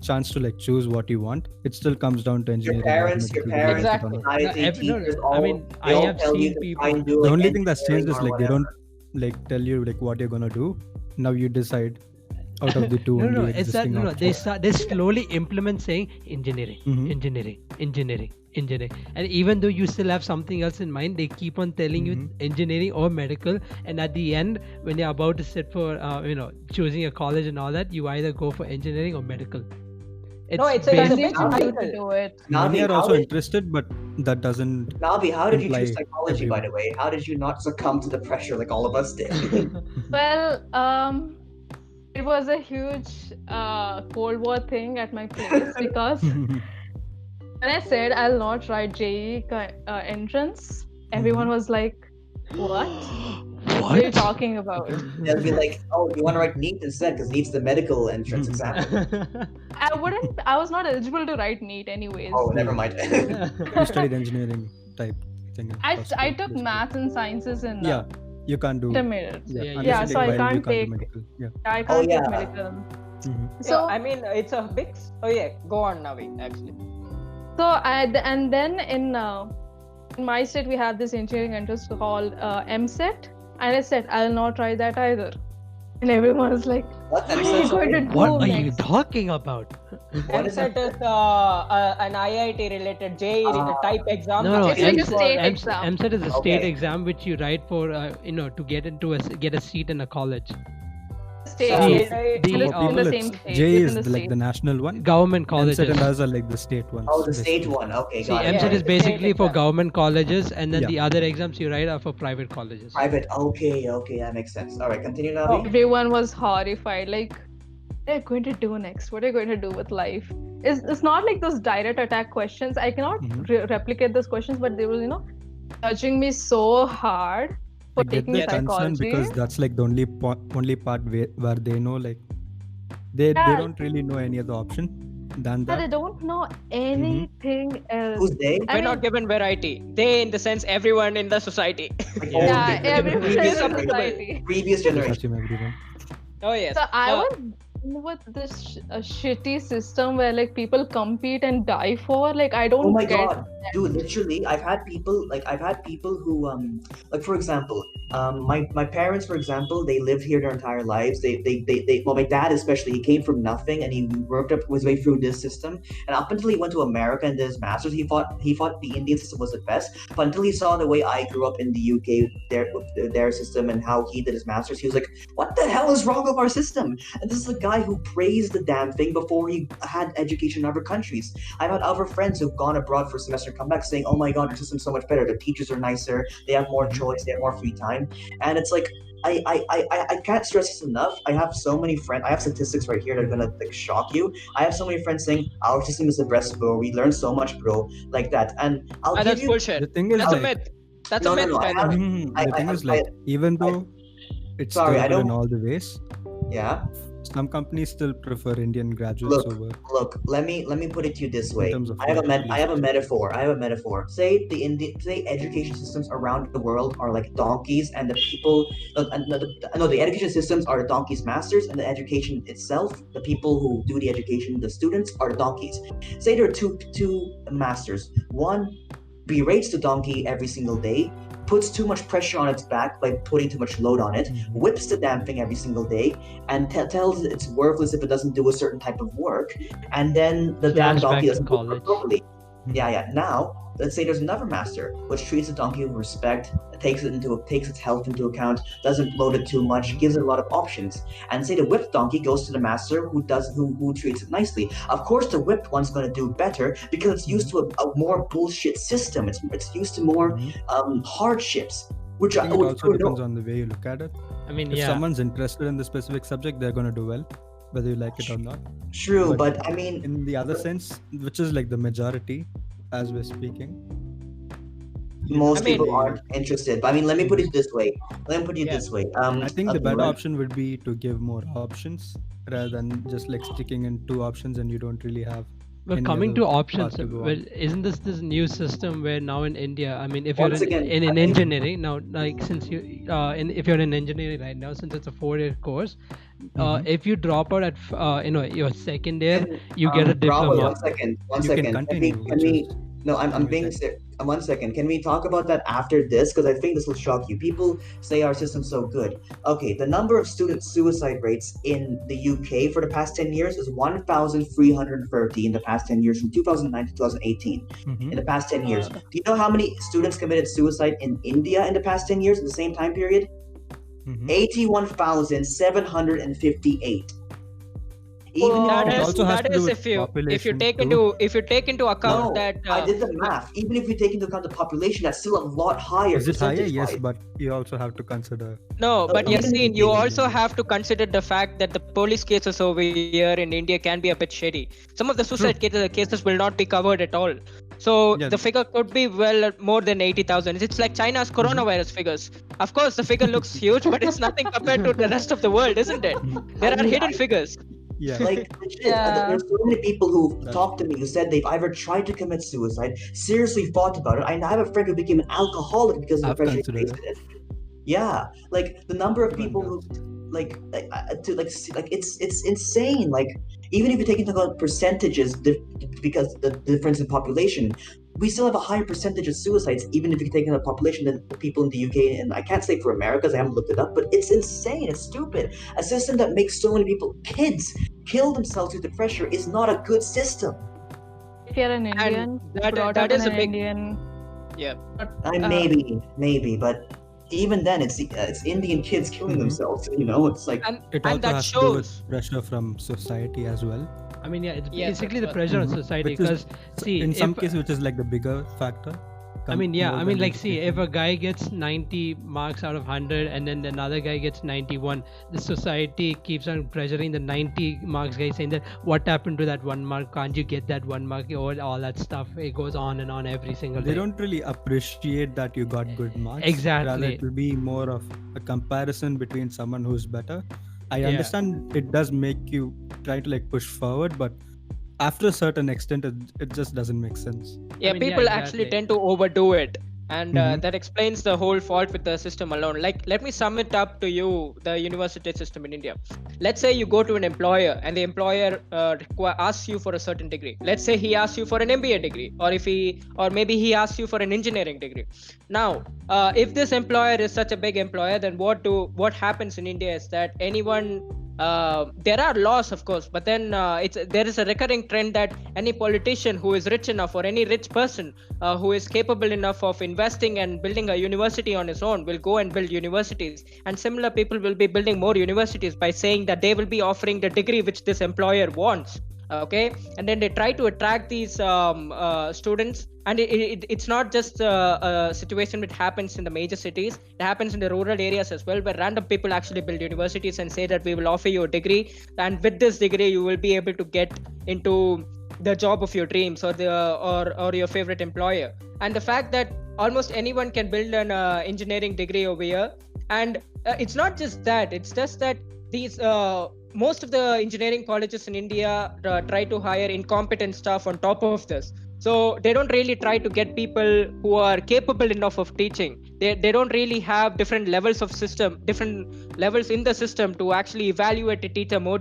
chance to like choose what you want, it still comes down to engineering. Your parents, exactly. I have seen people. The only thing that's changed is like they don't like tell you like what you're gonna do. Now you decide out of the two. It's that they slowly implement saying engineering, engineering, and even though you still have something else in mind, they keep on telling you engineering or medical, and at the end when you're about to sit for choosing a college and all that, you either go for engineering or medical. It's a big to do it. Many are also interested, but that doesn't. Navi, how did you choose psychology, by the way? How did you not succumb to the pressure like all of us did? Well, it was a huge Cold War thing at my place because when I said I'll not write JEE entrance, everyone was like, "What? What are you talking about?" They'll be like, "Oh, you want to write NEET instead because NEET's the medical entrance exam." I was not eligible to write NEET anyways. Oh, never mind. You studied engineering type thing. I took maths and sciences in you can't do intermediate. So I can't take medical. I can't take medical. So I mean, it's a big. Go on, Navi. Actually. So and then in my state we have this engineering entrance called MSET, and I said I'll not try that either, and everyone was like, "What are you going to do What are next?" you talking about? MSET is an IIT related JEE type exam. No, It's like a state exam. MSET is a state exam which you write for to get a seat in a college. State. In the same state. J is like the national one. Government colleges. MSET and others are like the state ones. Oh, the state one. Okay, got it. MSET is basically for government colleges, and then the other exams you write are for private colleges. Private. Okay, that makes sense. All right, continue, Navi. Everyone was horrified. Like, what are you going to do next? What are you going to do with life? It's not like those direct attack questions. I cannot replicate those questions, but they were, judging me so hard. for I get taking their concern psychology. because that's like the only part where they know, like they Yeah, don't really know any other option than they that. don't know anything else. Who's they? I We're not mean, given variety. They, in the sense, everyone in the society. Like, Yeah. oh, yeah, the everyone previous in generation. society. Previous Just generation. assume everyone. Oh yes. So I was done with this shitty system where like people compete and die for. Like I don't Oh my get god, dude! Literally, I've had people who like for example, my parents, for example, they lived here their entire lives. They well, my dad especially, he came from nothing and he worked up his way through this system. And up until he went to America and did his masters, he thought the Indian system was the best. But until he saw the way I grew up in the UK, their system, and how he did his masters, he was like, "What the hell is wrong with our system?" And this is a guy who praised the damn thing before he had education in other countries. I've had other friends who've gone abroad for a semester and come back saying, "Oh my god, your system's so much better. The teachers are nicer. They have more choice. They have more free time." And it's like I can't stress this enough. I have so many friends. I have statistics right here that are gonna like shock you. I have so many friends saying our system is the best, bro. We learn so much, bro, like that. And I'll give That's you. bullshit. The thing is, That's a like, myth. That's No, a no, myth, no, I by the have- way. the thing is, like, even though it's Sorry, still I good in don't- all the ways, Yeah. some companies still prefer Indian graduates over. Look. Let me put it to you this way. terms of I have a like, I have a metaphor. Say say education systems around the world are like donkeys, and the people. No, the education systems are the donkeys' masters, and the education itself, the people who do the education, the students, are the donkeys. Say there are two masters. One berates the donkey every single day, puts too much pressure on its back by putting too much load on it, whips the damn thing every single day, and tells it it's worthless if it doesn't do a certain type of work, and then the damn Flashback donkey to doesn't work college. properly. Yeah. Now, let's say there's another master which treats the donkey with respect, takes its health into account, doesn't load it too much, gives it a lot of options. And say the whipped donkey goes to the master who treats it nicely. Of course, the whipped one's going to do better because it's used to a more bullshit system. It's used to more hardships. Which I think it also depends on the way you look at it. I mean, If yeah. someone's interested in the specific subject, they're going to do well, whether you like it or not. True, but I mean, in the other sense, which is like the majority, as we're speaking, most I mean- people aren't interested. But I mean, let me put it this way. I think the better right- option would be to give more options rather than just like sticking in two options and you don't really have. Well, any coming other to path options, to go on. well, isn't this new system where now in India, I mean, if Once you're again, in I think- engineering now, like since you, if you're in engineering right now, since it's a 4-year course, if you drop out at your second year, you get a Bravo, diploma. one second. You can continue, Can which we? is No, I'm something being like serious. 1 second. Can we talk about that after this? Because I think this will shock you. People say our system's so good. Okay, the number of student suicide rates in the UK for the past 10 years is 1,330 in the past 10 years, from 2009 to 2018. In the past 10 years. Do you know how many students committed suicide in India in the past 10 years in the same time period? 81,758. Even Well, That It is, also has that to do is with if you population take too. into account no, that I did the math. Even if we take into account the population, that's still a lot higher. Is it higher? Yes, percentage-wise. but you also have to consider. No, but even if Yassine, you you take also have to consider the fact that the police cases over here in India can be a bit shady. Some of the suicide cases will not be covered at all. So Yeah. the figure could be well more than 80,000. It's like China's coronavirus figures. Of course, the figure looks huge, but it's nothing compared to the rest of the world, isn't it? There are hidden figures. Yeah. Like, legit, Yeah. there's so many people who That's- talked to me who said they've either tried to commit suicide, seriously thought about it. I have a friend who became an alcoholic because of the I've pressure he considered faced it. Yeah, like the number of Everyone people who, does. it's insane. Like, even if you take into account percentages, because the difference in population, we still have a higher percentage of suicides, even if you take into population than the people in the UK. And I can't say for America, because I haven't looked it up, but it's insane. It's stupid. A system that makes so many people, kids, kill themselves due to pressure is not a good system. if you're an Indian, that- brought that up is in a an big- Indian, Yeah. Maybe, but even then, it's Indian kids killing themselves. You know, it's like And, It and also that has to do shows. with pressure from society as well. I mean, yeah, it's Yes, basically that's the pressure on Mhm. society Which is- because see, in some if- cases, which is like the bigger factor. come more than like, these see, people. if a guy gets 90 marks out of 100 and then another guy gets 91, the society keeps on pressuring the 90 marks guy, saying that what happened to that 1 mark? Can't you get that 1 mark? Or all that stuff. It goes on and on every single They day. don't really appreciate that you got good marks. Rather, Exactly. it will be more of a comparison between someone who's better. I Yeah. understand it does make you try to like push forward, but after a certain extent, it just doesn't make sense. Yeah, people actually exactly. tend to overdo it, and Mhm. that explains the whole fault with the system alone. Like, let me sum it up to you: the university system in India. Let's say you go to an employer, and the employer asks you for a certain degree. Let's say he asks you for an MBA degree, or maybe he asks you for an engineering degree. Now, if this employer is such a big employer, then what happens in India is that anyone, there are laws, of course, but then there is a recurring trend that any politician who is rich enough, or any rich person who is capable enough of investing and building a university on his own, will go and build universities, and similar people will be building more universities by saying that they will be offering the degree which this employer wants. Okay, and then they try to attract these students, and it's not just a situation which happens in the major cities. It happens in the rural areas as well, where random people actually build universities and say that we will offer you a degree, and with this degree you will be able to get into the job of your dreams, or your favorite employer. And the fact that almost anyone can build an engineering degree over here, and it's not just that, it's just that these most of the engineering colleges in India try to hire incompetent staff on top of this. So they don't really try to get people who are capable enough of teaching. They don't really have different levels in the system to actually evaluate a teacher more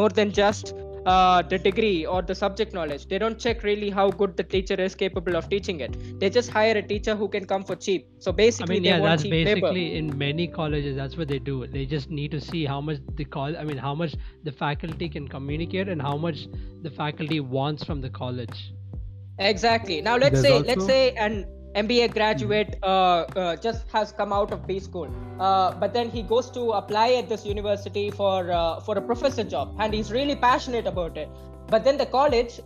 than just the degree or the subject knowledge. They don't check really how good the teacher is capable of teaching it. They just hire a teacher who can come for cheap. So basically, they want That's cheap basically labor. in many colleges. That's what they do. They just need to see how much how much the faculty can communicate and how much the faculty wants from the college. Exactly. Now let's say an MBA graduate just has come out of B school, but then he goes to apply at this university for a professor job, and he's really passionate about it. But then the college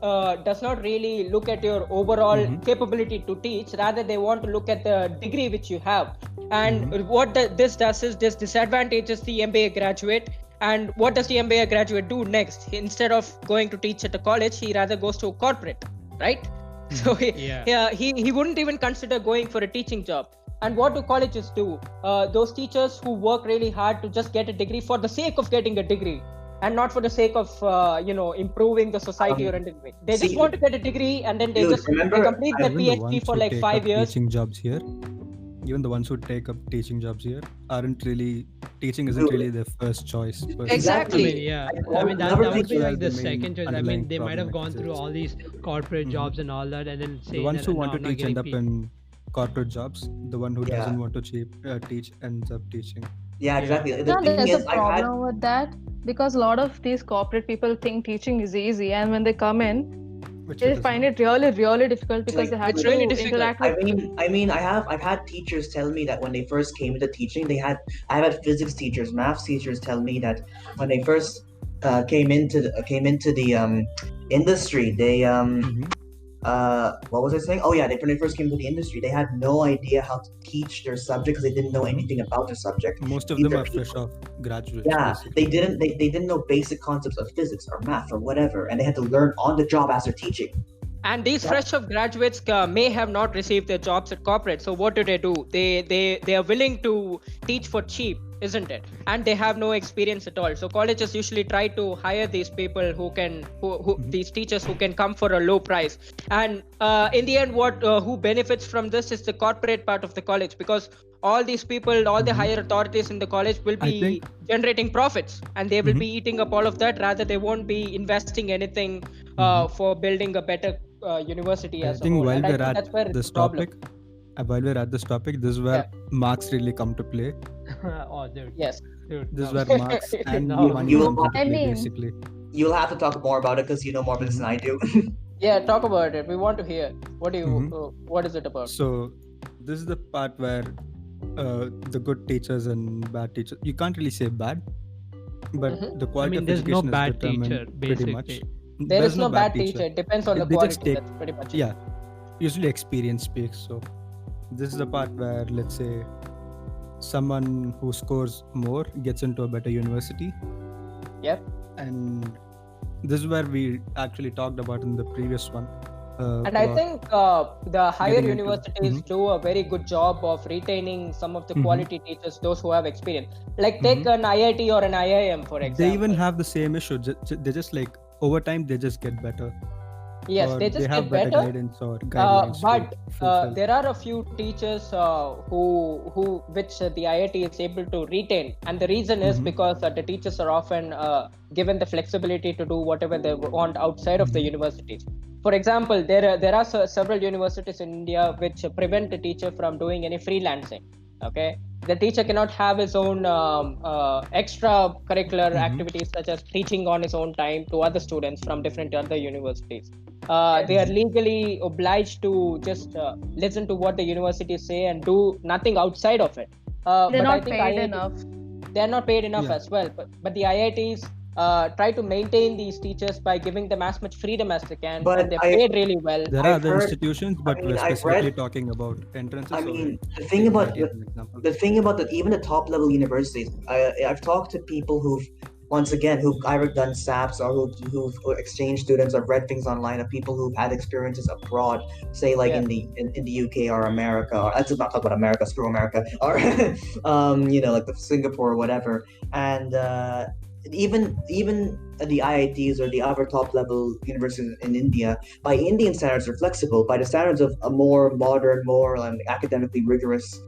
does not really look at your overall capability to teach. Rather, they want to look at the degree which you have. And what this does is this disadvantages the MBA graduate. And what does the MBA graduate do next? Instead of going to teach at a college, he rather goes to a corporate, right? So he wouldn't even consider going for a teaching job. And what do colleges do? Those teachers who work really hard to just get a degree for the sake of getting a degree, and not for the sake of improving the society or anything. They just want to get a degree, and then they complete their PhD for like 5 years. Teaching jobs here, even the ones who take up teaching jobs here teaching isn't really their first choice. Exactly. That would be like the second choice. They might have gone through exists. all these corporate jobs and all that, and then say The ones who want to I'm not teach end up getting in corporate jobs. The one who doesn't want to teach ends up teaching. Yeah, exactly. The No, thing there's is, a problem with that because a lot of these corporate people think teaching is easy, and when they come in, they find it really, really difficult because they have it's to really difficult. interact with. I've had teachers tell me that when they first came into teaching, I've had physics teachers, maths teachers tell me that when they first came into the industry, they what was I saying? Oh yeah, when they first came to the industry, they had no idea how to teach their subject because they didn't know anything about their subject. Most of them are fresh off graduates. Yeah, basically. they didn't know basic concepts of physics or math or whatever, and they had to learn on the job as they're teaching. And these fresh of graduates may have not received their jobs at corporate. So what do? They are willing to teach for cheap, isn't it? And they have no experience at all. So colleges usually try to hire these people these teachers who can come for a low price. And in the end, who benefits from this is the corporate part of the college, because all these people, all the higher authorities in the college will be generating profits, and they will be eating up all of that. Rather, they won't be investing anything for building a better university as a whole. While we're that's where at this problem. topic, this is where marks really come to play. Oh, dude. Yes. Dude, This is where marks and No. money You- comes into play, I mean- basically. You'll have to talk more about it because you know more about this than I do. Yeah, talk about it. We want to hear. What do you? What is it about? So this is the part where the good teachers and bad teachers, you can't really say bad, but the quality of there's no education bad is determined teacher, pretty much. basically. There is no bad teacher. It depends on the They just quality. take- That's pretty much it. Yeah, usually experience speaks. So this is the part where, let's say, someone who scores more gets into a better university. Yep. And this is where we actually talked about in the previous one. And I think the higher getting into- universities do a very good job of retaining some of the quality teachers, those who have experience. Like take an IIT or an IIM, for example. they even have the same issue. They just like over time they just get better. Yes, Or they just have get better better. guidance or guidelines. But to fulfill. there are a few teachers which the IIT is able to retain, and the reason is because the teachers are often given the flexibility to do whatever they want outside of the universities. For example, there are several universities in India which prevent the teacher from doing any freelancing. Okay, the teacher cannot have his own extracurricular activities such as teaching on his own time to other students from different other universities. They are legally obliged to just listen to what the universities say and do nothing outside of it. They're but I not think paid enough. They are not paid enough Yeah. as well. But the IITs try to maintain these teachers by giving them as much freedom as they can, But and they're paid really well. There are I've other heard- institutions, but we're I've specifically read- talking about entrances. I so mean, the take thing about IIT as an example. the thing about that, even the top level universities, I've talked to people who've either done SAPs or who've exchanged students. I've read things online of people who've had experiences abroad, say like Yeah. in the UK or America, or let's not talk about America, screw America, or like the Singapore or whatever. And even the IITs or the other top level universities in India, by Indian standards, are flexible. By the standards of a more modern, more academically rigorous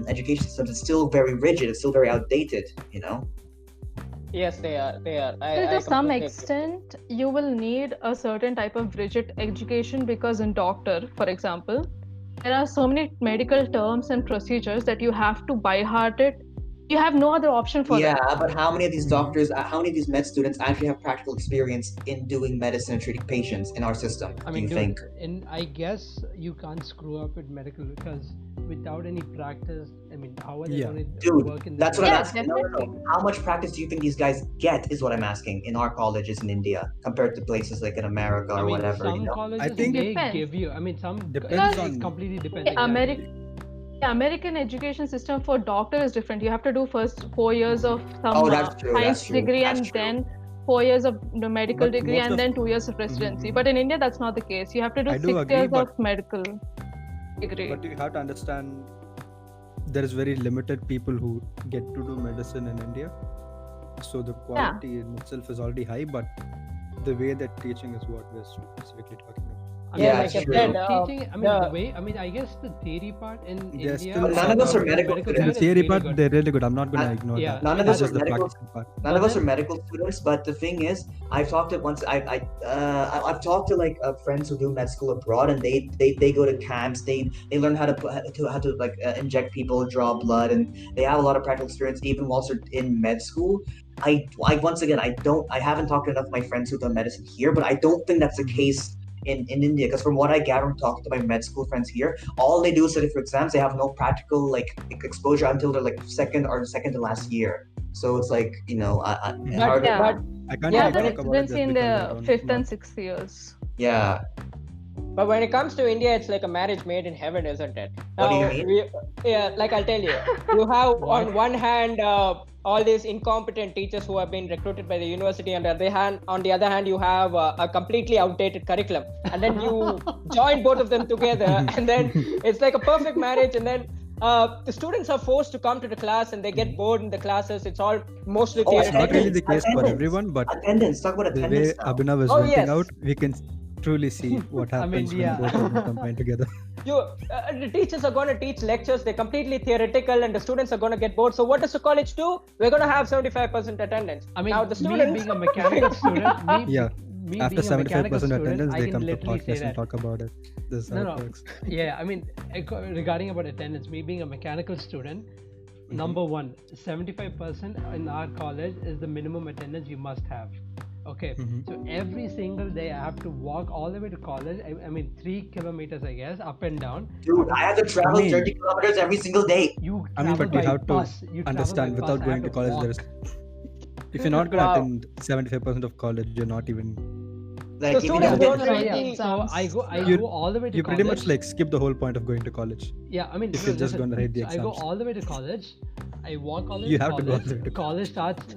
education systems, it's still very rigid. It's still very outdated. Yes, they are. Well, I to some completely agree. extent, you will need a certain type of rigid education because in doctor, for example, there are so many medical terms and procedures that you have to by heart it. You have no other option for Yeah, that. but how many of these doctors, how many of these med students actually have practical experience in doing medicine and treating patients in our system? I do mean, you dude, think? I guess you can't screw up with medical because without any practice, I mean, how are they Yeah. going to Dude, work in this? that's what I'm Yeah, asking. No. How much practice do you think these guys get? Is what I'm asking in our colleges in India compared to places like in America or I mean, whatever. some colleges think- they Depends. give you. I mean, some Depends it on- completely depends. The exactly. American education system for doctor is different. You have to do first 4 years of some Oh, that's true, science that's true, degree that's and true. then 4 years of the medical But degree most and of- then 2 years of residency. Mhm. But in India, that's not the case. You have to do I do 6 agree, years but- of medical degree. But you have to understand there is very limited people who get to do medicine in India. So the quality in itself is already high, but the way that teaching is what we're specifically talking about. I mean, Yeah, like it's I true. said, Uh, teaching. I mean, the- the way. I mean, I guess the theory part in There's India. still But none of us are the medical side students. The is theory really part, good. they're really good. I'm not going to ignore yeah. that. None of It's us are just the medical. practical part. None But of us are then- medical students, but the thing is, I've talked to once. I've talked to friends who do med school abroad, and they go to camps. They learn how to inject people, draw blood, and they have a lot of practical experience even whilst they're in med school. I once again I haven't talked to enough of my friends who've done medicine here, but I don't think that's the case in India, because from what I gather from talking to my med school friends here, all they do is study for exams. They have no practical exposure until they're second to last year. So it's hard Yeah. But I can't Yeah, really the talk about it residency just in because I the don't 5th know. and 6th years. yeah. But when it comes to India, it's like a marriage made in heaven, isn't it? What do you mean? I'll tell you. You have on one hand all these incompetent teachers who have been recruited by the university, and on the other hand, you have a completely outdated curriculum, and then you join both of them together, and then it's like a perfect marriage, and then. The students are forced to come to the class and they get bored in the classes. It's all mostly Oh, It's not theoretical. really the case for Attendance. everyone, but Attendance. Talk about the way attendance now. Abhinav is Oh, venting yes. out, we can truly see what I happens mean, yeah. when both of them combine together. The teachers are going to teach lectures. They're completely theoretical, and the students are going to get bored. So what does the college do? We're going to have 75% attendance. I mean, now the me students being a mechanical student, Yeah. me After being a mechanical 75% student, attendance, I they can come to literally say podcast and that. talk about it. This is how No, it no. works. Yeah, I mean, regarding about attendance, me being a mechanical student, number one, 75% in our college is the minimum attendance you must have. Okay, so every single day I have to walk all the way to college. I mean, 3 kilometers, I guess, up and down. Dude, I have to travel I mean- 30 kilometers every single day. You I mean, travel but you by have to bus. You travel understand, by without bus, I going have to college, walk. there's if you're not going to Wow. attend 75% of college, you're not even Like So if you students don't don't get really. So I You- go all the way to You college. pretty much like skip the whole point of going to college. Yeah, I mean, if no, you're just listen, gonna write the so I go exams. all the way to college. I walk all the way You to have to college. go all the way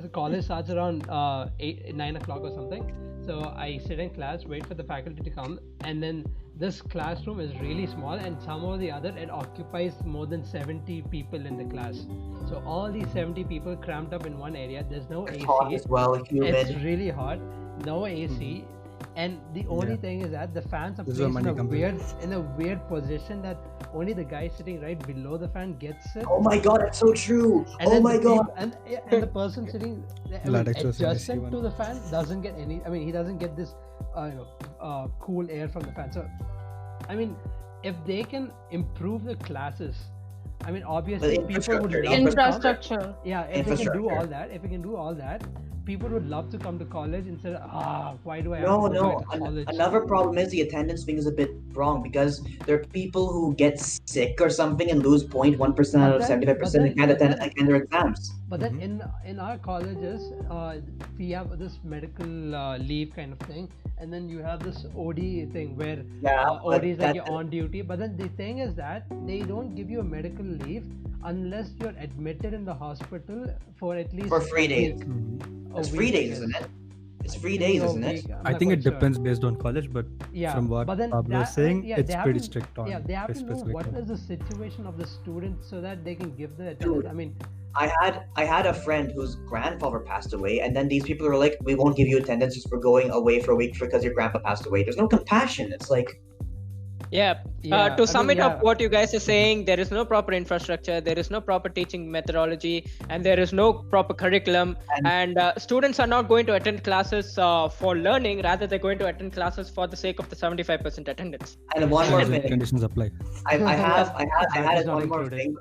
to College starts around 9 o'clock or something. So I sit in class, wait for the faculty to come, and then this classroom is really small, and somehow or the other it occupies more than 70 people in the class. So all these 70 people cramped up in one area. There's no it's AC. hot as well, humid. It's really hot. No AC. And the only Yeah. thing is that the fans are This is where placed money comes in. in a weird position that only the guy sitting right below the fan gets it. Oh my god, that's so true. And Oh then my the god. and the person sitting Latex was an adjacent AC to one. the fan doesn't get any. I mean, he doesn't get this, cool air from the fan. So, I mean, if they can improve the classes, I mean, obviously people would love to come. Infrastructure. Yeah, if we can do Infrastructure. all that, people would love to come to college instead of why do I have No, to go no. back to college? Another problem is the attendance thing is a bit wrong because there are people who get sick or something and lose 0.1% out of But then- 75% and can't but then- attend their exams. But then in our colleges, we have this medical leave kind of thing, and then you have this OD thing where Yeah, but OD is like that- you're on duty. But then the thing is that they don't give you a medical leave unless you're admitted in the hospital for at least For 3 a days. week. Mhm. A It's week, 3 days, guess. isn't it? It's 3 days, A isn't it? week, I'm I not think quite it sure. depends based on college, but Yeah, from what but then Pablo is that- saying, yeah, it's they have pretty to- strict on Yeah, they have this to know specific what one. is the situation of the student so that they can give the Dude. attendance. I mean, I had a friend whose grandfather passed away, and then these people are like, "We won't give you attendance just for going away for a week because your grandpa passed away." There's no compassion. It's like, Yeah. Yeah, To I sum mean, it up, yeah. what you guys are saying, there is no proper infrastructure, there is no proper teaching methodology, and there is no proper curriculum. And students are not going to attend classes for learning, rather they're going to attend classes for the sake of the 75% attendance. and one more Terms and thing. conditions apply. I That had is not one more included. thing.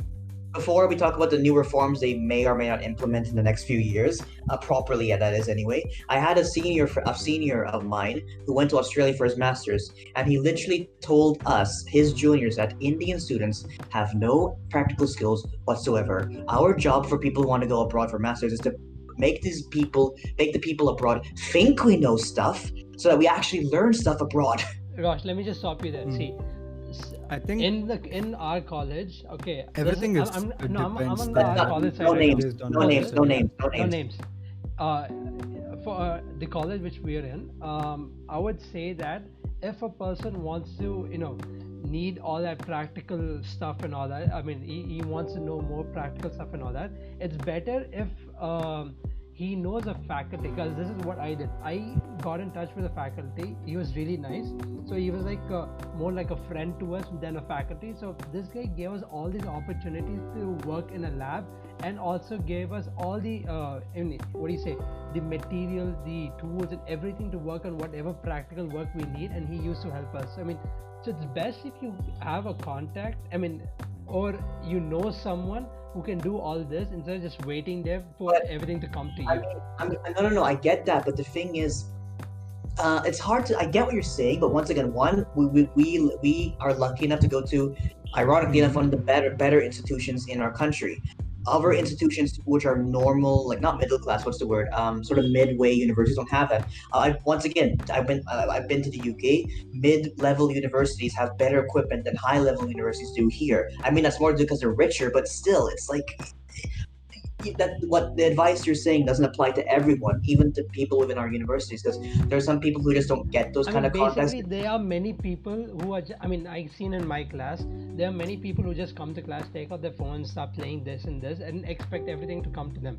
Before we talk about the new reforms they may or may not implement in the next few years, properly, yeah, that is anyway. I had a senior of mine who went to Australia for his masters, and he literally told us, his juniors, that Indian students have no practical skills whatsoever. Our job for people who want to go abroad for masters is to make the people abroad think we know stuff, so that we actually learn stuff abroad. Rosh, let me just stop you there. See, I think in our college, okay. everything this is. I'm it no, I'm depends on on the college side No right names, based on no what names, you no say. names, no now. No names. names. For the college which we are in, I would say that if a person wants to, need all that practical stuff and all that, I mean, he wants to know more practical stuff and all that, it's better if he knows a faculty, because this is what I did. I got in touch with a faculty. He was really nice, so he was like more like a friend to us than a faculty. So this guy gave us all these opportunities to work in a lab, and also gave us all the what do you say, the material, the tools, and everything to work on whatever practical work we need, and he used to help us. I mean, so it's best if you have a contact, I mean, or someone who can do all this instead of just waiting there for But, everything to come to you. I mean, no, I get that, but the thing is, it's hard to. I get what you're saying, but once again, we are lucky enough to go to, ironically enough, one of the better institutions in our country. Other institutions which are normal, like not middle class, what's the word? Sort of midway universities don't have that. Once again, I've been to the UK. Mid-level universities have better equipment than high-level universities do here. I mean, that's more because they're richer, but still, it's like that. What the advice you're saying doesn't apply to everyone, even to people within our universities, because there are some people who just don't get those I kind mean, of contacts. basically, there are many people who are. I mean, I've seen in my class, there are many people who just come to class, take out their phones, start playing this and this, and expect everything to come to them.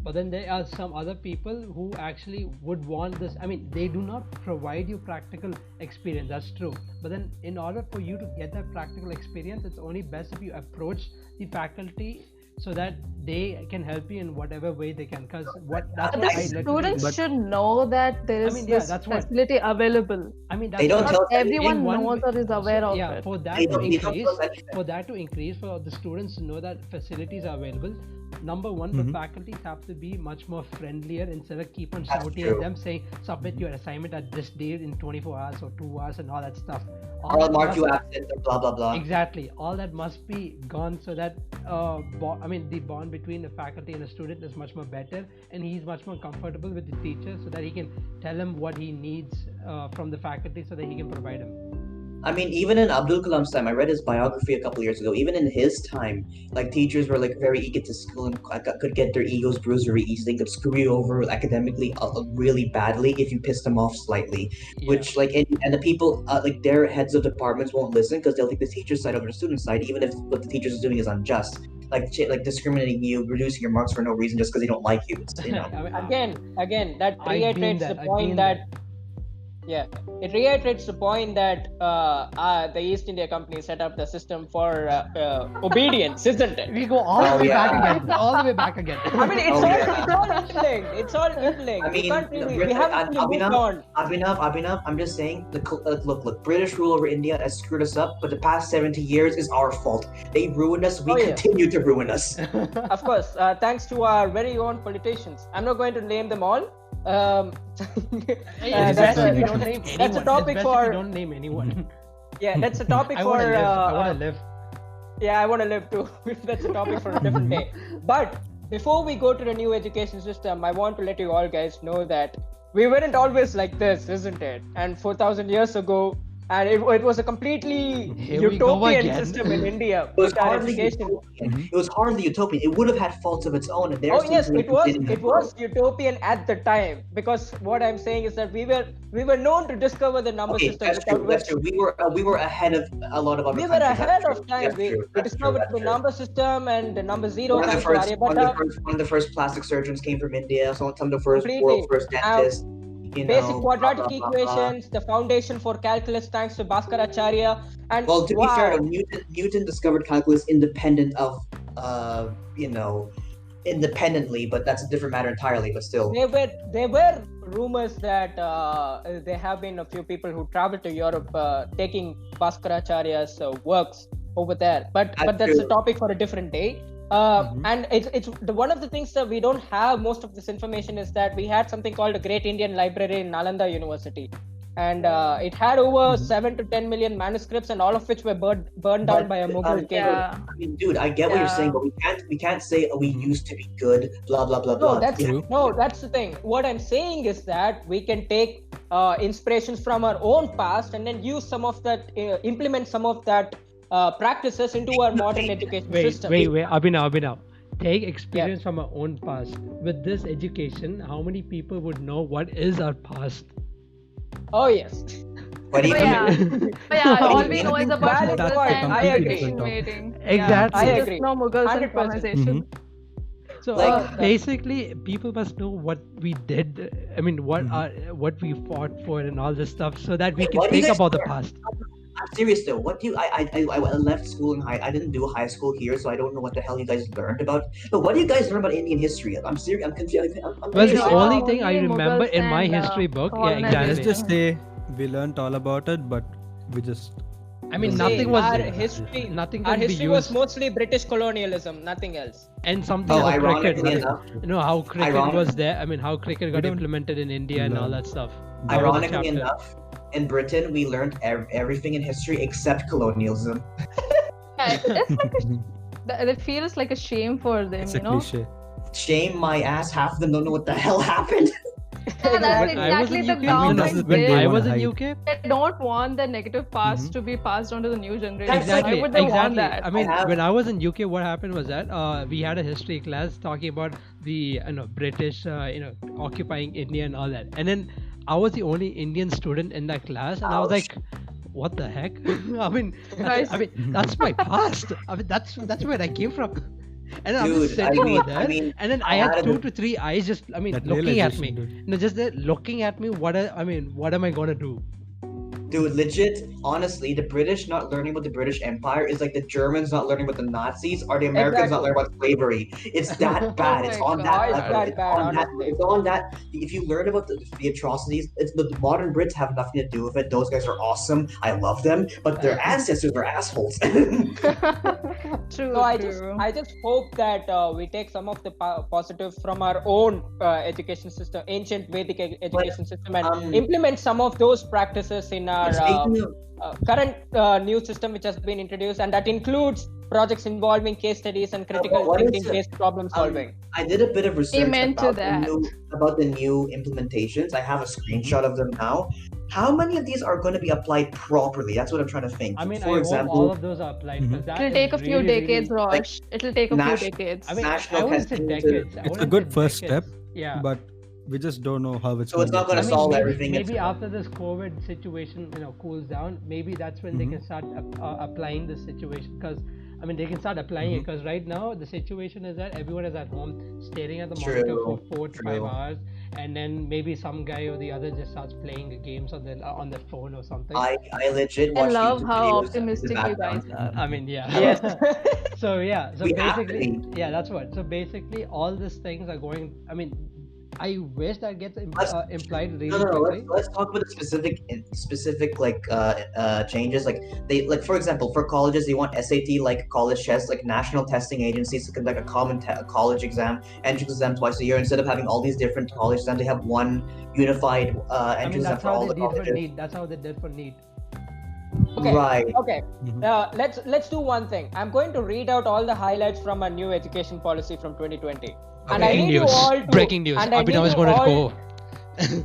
But then there are some other people who actually would want this. I mean, they do not provide you practical experience. That's true. But then, in order for you to get that practical experience, it's only best if you approach the faculty so that they can help you in whatever way they can. Because that's But what the I literally students do. should know that there is yeah, this that's what- facility available. I mean, that's They don't what- tell Everyone in one knows way- or is aware of yeah, it. for that They to don't increase, tell anything. for the students to know that facilities are available, Number one, the faculties have to be much more friendlier instead of keep on shouting at them, saying submit your assignment at this date in 24 hours or 2 hours and all that stuff. I'll mark you absent or blah blah blah. Exactly. All that must be gone so that the bond between the faculty and the student is much more better, and he's much more comfortable with the teacher so that he can tell him what he needs from the faculty so that he can provide him. I mean, even in Abdul Kalam's time, I read his biography a couple years ago. Even in his time, like teachers were like very egotistical and could get their egos bruised very easily. Could screw you over academically really badly if you pissed them off slightly. Yeah. Which and the people like their heads of departments won't listen because they'll take the teacher's side over the student's side, even if what the teachers is doing is unjust. Like discriminating you, reducing your marks for no reason just because they don't like you. It's, you know. Again, that reiterates the point that. Yeah, it reiterates the point that the East India Company set up the system for obedience, isn't it? We go all the way back again. All the way back again. I mean, it's all interlinked. It's all interlinked. I mean, we haven't really moved on. Abhinav, I'm just saying, look, British rule over India has screwed us up, but the past 70 years is our fault. They ruined us, we continue to ruin us. Of course, thanks to our very own politicians. I'm not going to name them all. That's a topic for. Don't name anyone. Yeah, that's a topic I for. I want to live. Yeah, I want to live too. That's a topic for a different day. But before we go to the new education system, I want to let you all guys know that we weren't always like this, isn't it? And 4,000 years ago, and it was a completely utopian system in India. It was hardly utopian. It was hardly utopian. It would have had faults of its own. And yes, it was utopian at the time, because what I'm saying is that we were known to discover the number system. That's true. We were ahead of a lot of other countries. We were ahead of time. We discovered the number system and the number zero. One of the first plastic surgeons came from India. Some of the world's first dentists. Basic quadratic equations, the foundation for calculus, thanks to Bhaskaracharya. And well, to be fair, Newton discovered calculus independent of, independently, but that's a different matter entirely. But still, there were rumors that there have been a few people who traveled to Europe taking Bhaskaracharya's works over there. But that's a topic for a different day. And it's one of the things that we don't have most of this information is that we had something called a Great Indian Library in Nalanda University, and it had over 7 to 10 million manuscripts, and all of which were burned down by a Mughal king. I mean, dude, I get what you're saying, but we can't say we used to be good, blah blah blah blah. That's the thing. What I'm saying is that we can take inspirations from our own past and then use some of that, implement some of that practices into our modern education system. Wait, Abhinav. Take experience from our own past. With this education, how many people would know what is our past? Oh yes. All we know is about Mughals and British invading. Exactly. I agree. No Mughals and colonization. So basically, people must know what we did. I mean, what we fought for and all this stuff, so that we can think about the past. I'm serious though. What do you? I left school in I didn't do high school here, so I don't know what the hell you guys learned about. But what do you guys learn about Indian history? I'm serious. I'm confused. The only thing I remember in my history book, exactly. Let's just say we learned all about it, but we just. I mean, nothing was our history. Nothing. Our history was mostly British colonialism, nothing else. And something about cricket. You know how cricket was there. I mean, how cricket got implemented in India and all that stuff. Ironically enough, in Britain, we learned everything in history except colonialism. It feels like a shame for them, It's a cliche. Shame my ass, half of them don't know what the hell happened. That's exactly the government When I was in UK, they don't want the negative past to be passed on to the new generation. Exactly. Why would they want that? I mean, when I was in UK, what happened was that we had a history class talking about the British occupying India and all that, and then I was the only Indian student in that class, and I was like, what the heck? I mean, that's my past. I mean, that's where I came from. And I was sitting over there, and then I had 2 to 3 eyes just, looking at me. Just there looking at me. What am I gonna do? Dude, legit, honestly, the British not learning about the British Empire is like the Germans not learning about the Nazis or the Americans not learning about slavery. It's that bad. It's my on God. that It's level. that It's bad, on that. honestly. It's on that. If you learn about the atrocities, it's the modern Brits have nothing to do with it. Those guys are awesome. I love them, but their ancestors are assholes. True, So true. I just hope that we take some of the positives from our own education system, ancient Vedic education system, and implement some of those practices in our Speaking of current new system which has been introduced, and that includes projects involving case studies and critical what is thinking it? based problem solving. I did a bit of research Amen to about the new implementations. I have a screenshot of them now. How many of these are going to be applied properly? That's what I'm trying to think. I mean, For I example, hope all of those are applied because that It'll is take a few really, decades, really, Rosh. It'll take a few Nash- decades. I mean, I national wouldn't say testing to- decades. I It's a wouldn't good say first decades. step, Yeah. but we just don't know how it's So it's not going gonna to solve maybe, everything. Maybe It's- after this COVID situation, cools down, maybe that's when they can start applying this situation. Because I mean, they can start applying it. Because right now the situation is that everyone is at home staring at the monitor for 4 to 5 hours, and then maybe some guy or the other just starts playing games on their phone or something. I legit I watch love YouTube how videos in the optimistic you guys background. are. I mean, yeah. Yes. So yeah. So We have to basically, be. yeah, that's what. So basically, all these things are going. I mean, I wish that gets implied really No. quickly. Let's talk about the specific changes. Like for example, for colleges, they want SAT like college tests, like national testing agencies to conduct a common college exam, entrance exam twice a year. Instead of having all these different college exams, they have one unified I entrance mean, exam that's for how all they the did for colleges. NEET. That's how they did for NEET. Okay. Right. Okay. Let's do one thing. I'm going to read out all the highlights from a new education policy from 2020. And I need you all to, Breaking news. and I need Abhinav is you going to all- go.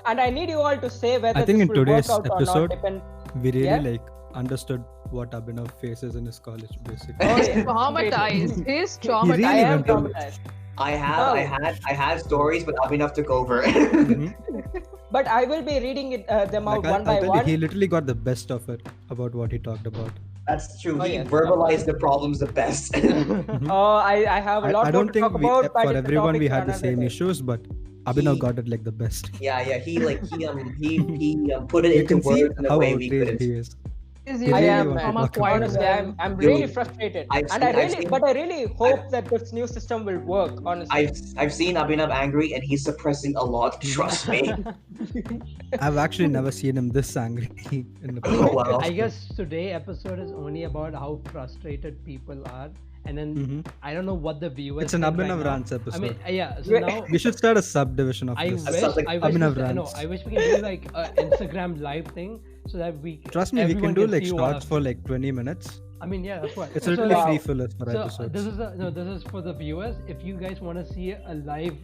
And I need you all to say whether I think this in will work today's out or not. episode, we really Yeah? understood what Abhinav faces in his college, basically. Oh, He's yeah. traumatized. He's He traumatized. really I am went on- traumatized. I had stories, but Abhinav took over. But I will be reading them out one by I'll tell you, one. he literally got the best of it about what he talked about. That's true. Oh, He yes. verbalized the problems the best. Oh, I have a lot I more don't to think talk about. but for it's a everyone topic we for had the another same day. issues, but Abhinav He- got it like the best. Yeah, he put it You into can see words in a how way we outraged couldn't. he is. He's He using I really am, the wants to man. trauma talk about quite it. Honestly, well. I'm Dude, really frustrated, I've and I seen- really hope that this new system will work. Honestly, I've seen Abhinav angry and he's suppressing a lot. Trust me. I've actually never seen him this angry in the Oh, wow. I guess today episode is only about how frustrated people are, and then I don't know what the viewers. It's an think right Abhinav now. Rants episode. I mean, yeah. So Yeah. now We should start a subdivision of I this. wish, sounds like I wish, Abhinav we, no, Rants. I wish we can do like an Instagram live thing so that we. Trust me, we everyone can do like see what shorts for like 20 minutes. I mean, yeah, that's what. It's So, literally like, free fillers for So episodes. this is for the viewers. If you guys want to see a live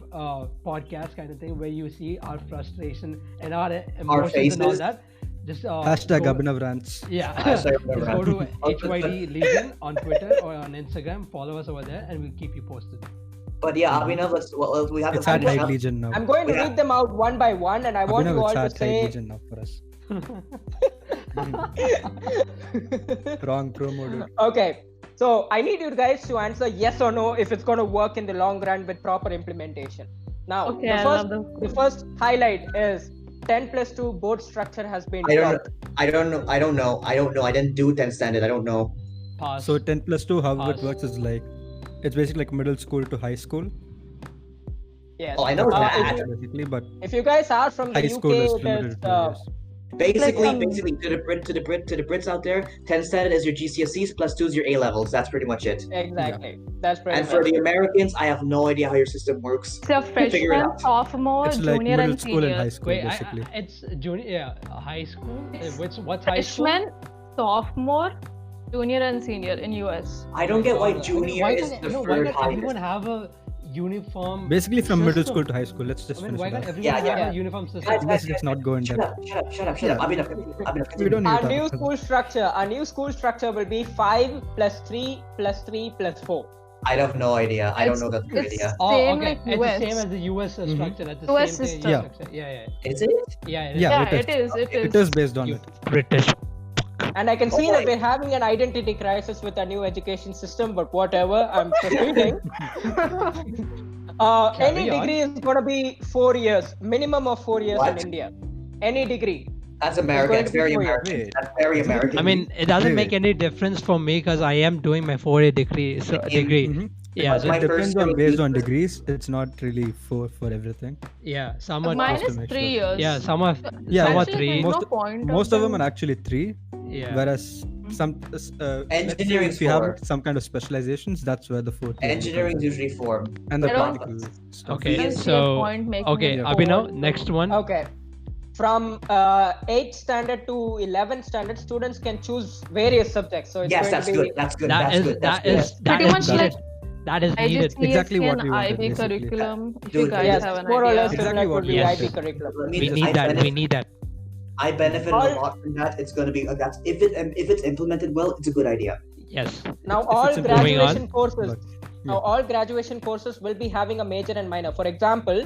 podcast kind of thing where you see our frustration and our emotions and all faces. that, just Hashtag go- Abhinav Rants. Yeah, Hashtag just Abhinav go to Rants. HYD Legion on Twitter or on Instagram. Follow us over there, and we'll keep you posted. But yeah, Abhinav, we have It's to at finish Hide up. Legion now. I'm going to Yeah. read them out one by one, and I want you Abhinav, all it's to at Hide say. Legion now for us. Wrong promo, dude. Okay, so I need you guys to answer yes or no if it's going to work in the long run with proper implementation. Now, Okay, I love them. the first highlight is 10+2 board structure has been I don't dropped. know. I didn't do 10 standard. I don't know. Pass. So 10 plus 2, how it Pass. works is like, it's basically like middle school to high school. Yes. Oh, I know Uh, that. Basically, but If you guys are from the high school UK, is it is limited to 2 years. Basically, Like, to the Brits out there, 10 standard is your GCSEs plus 2 is your A levels. That's pretty much it. exactly. That's pretty And much for the it. Americans, I have no idea how your system works. It's a Figure it freshman, out. sophomore, It's like junior, middle and school and high senior. school, Wait, basically. it's junior, high school. It's What's high school? Freshman, sophomore, junior, and senior in US. I don't get why God, junior why is can't- the why third can't highest. everyone have a uniform? Basically, from middle system? school to high school. Let's just I mean, finish why it can't off. everyone Yeah, have yeah. a uniform system? Guys, Let's just not go in Shut depth. up. Shut up. Abhinav, We continue. don't need Our to new talk school structure. Our new school structure will be 5 plus 3 plus 3 plus 4. I have no idea. I don't It's- know that's a good it's- idea. Oh, Same okay. like It's US. the same as the US structure. That's the US same thing. system. Structure. Yeah. Is it? Yeah, it is. Yeah, Yeah, it it is. It is. It is based on You it. British. And I can see that Alright. we're having an identity crisis with our new education system, but whatever, I'm proceeding. Any Carry on. degree is going to be 4 years, minimum of 4 years What? in India. Any degree. That's American. going It's to be very 4 years. American. Wait. That's very American. I mean, it doesn't make Wait. any difference for me because I am doing my 4-year degree. So degree. Mhm. Yeah. But So my It first depends year on was based on useless. degrees. It's not really for everything. yeah. Some are. Mine Just to is make 3 sure. years. Yeah. Some are. Yeah, Some are Actually, 3. there's most no point most of them are actually 3. Yeah. Whereas some let's say Engineering's if you have 4. some kind of specializations, that's where the 4th year Engineering's comes in. usually 4. And the I don't- practical stuff. Okay. I don't see a So. point making Okay. it Abhinav, forward. next one. Okay. From 8th standard to 11th standard, students can choose various subjects. So it's Yes, going that's to be good. That's good. That That's is good. That's that good. is that Pretty is much needed. like That is needed. IGCSE Exactly what and we wanted, IB basically. curriculum. If Dude, you guys yes, have an more or idea. less Exactly similar what to we the wanted. IB curriculum. Let me We just- need I that. We benefit- need that. I benefited All- a lot from that. It's gonna be that's if it's implemented well, it's a good idea. Yes. Now If all it's moving graduation on, courses, but, now all graduation courses will be having a major and minor. For example,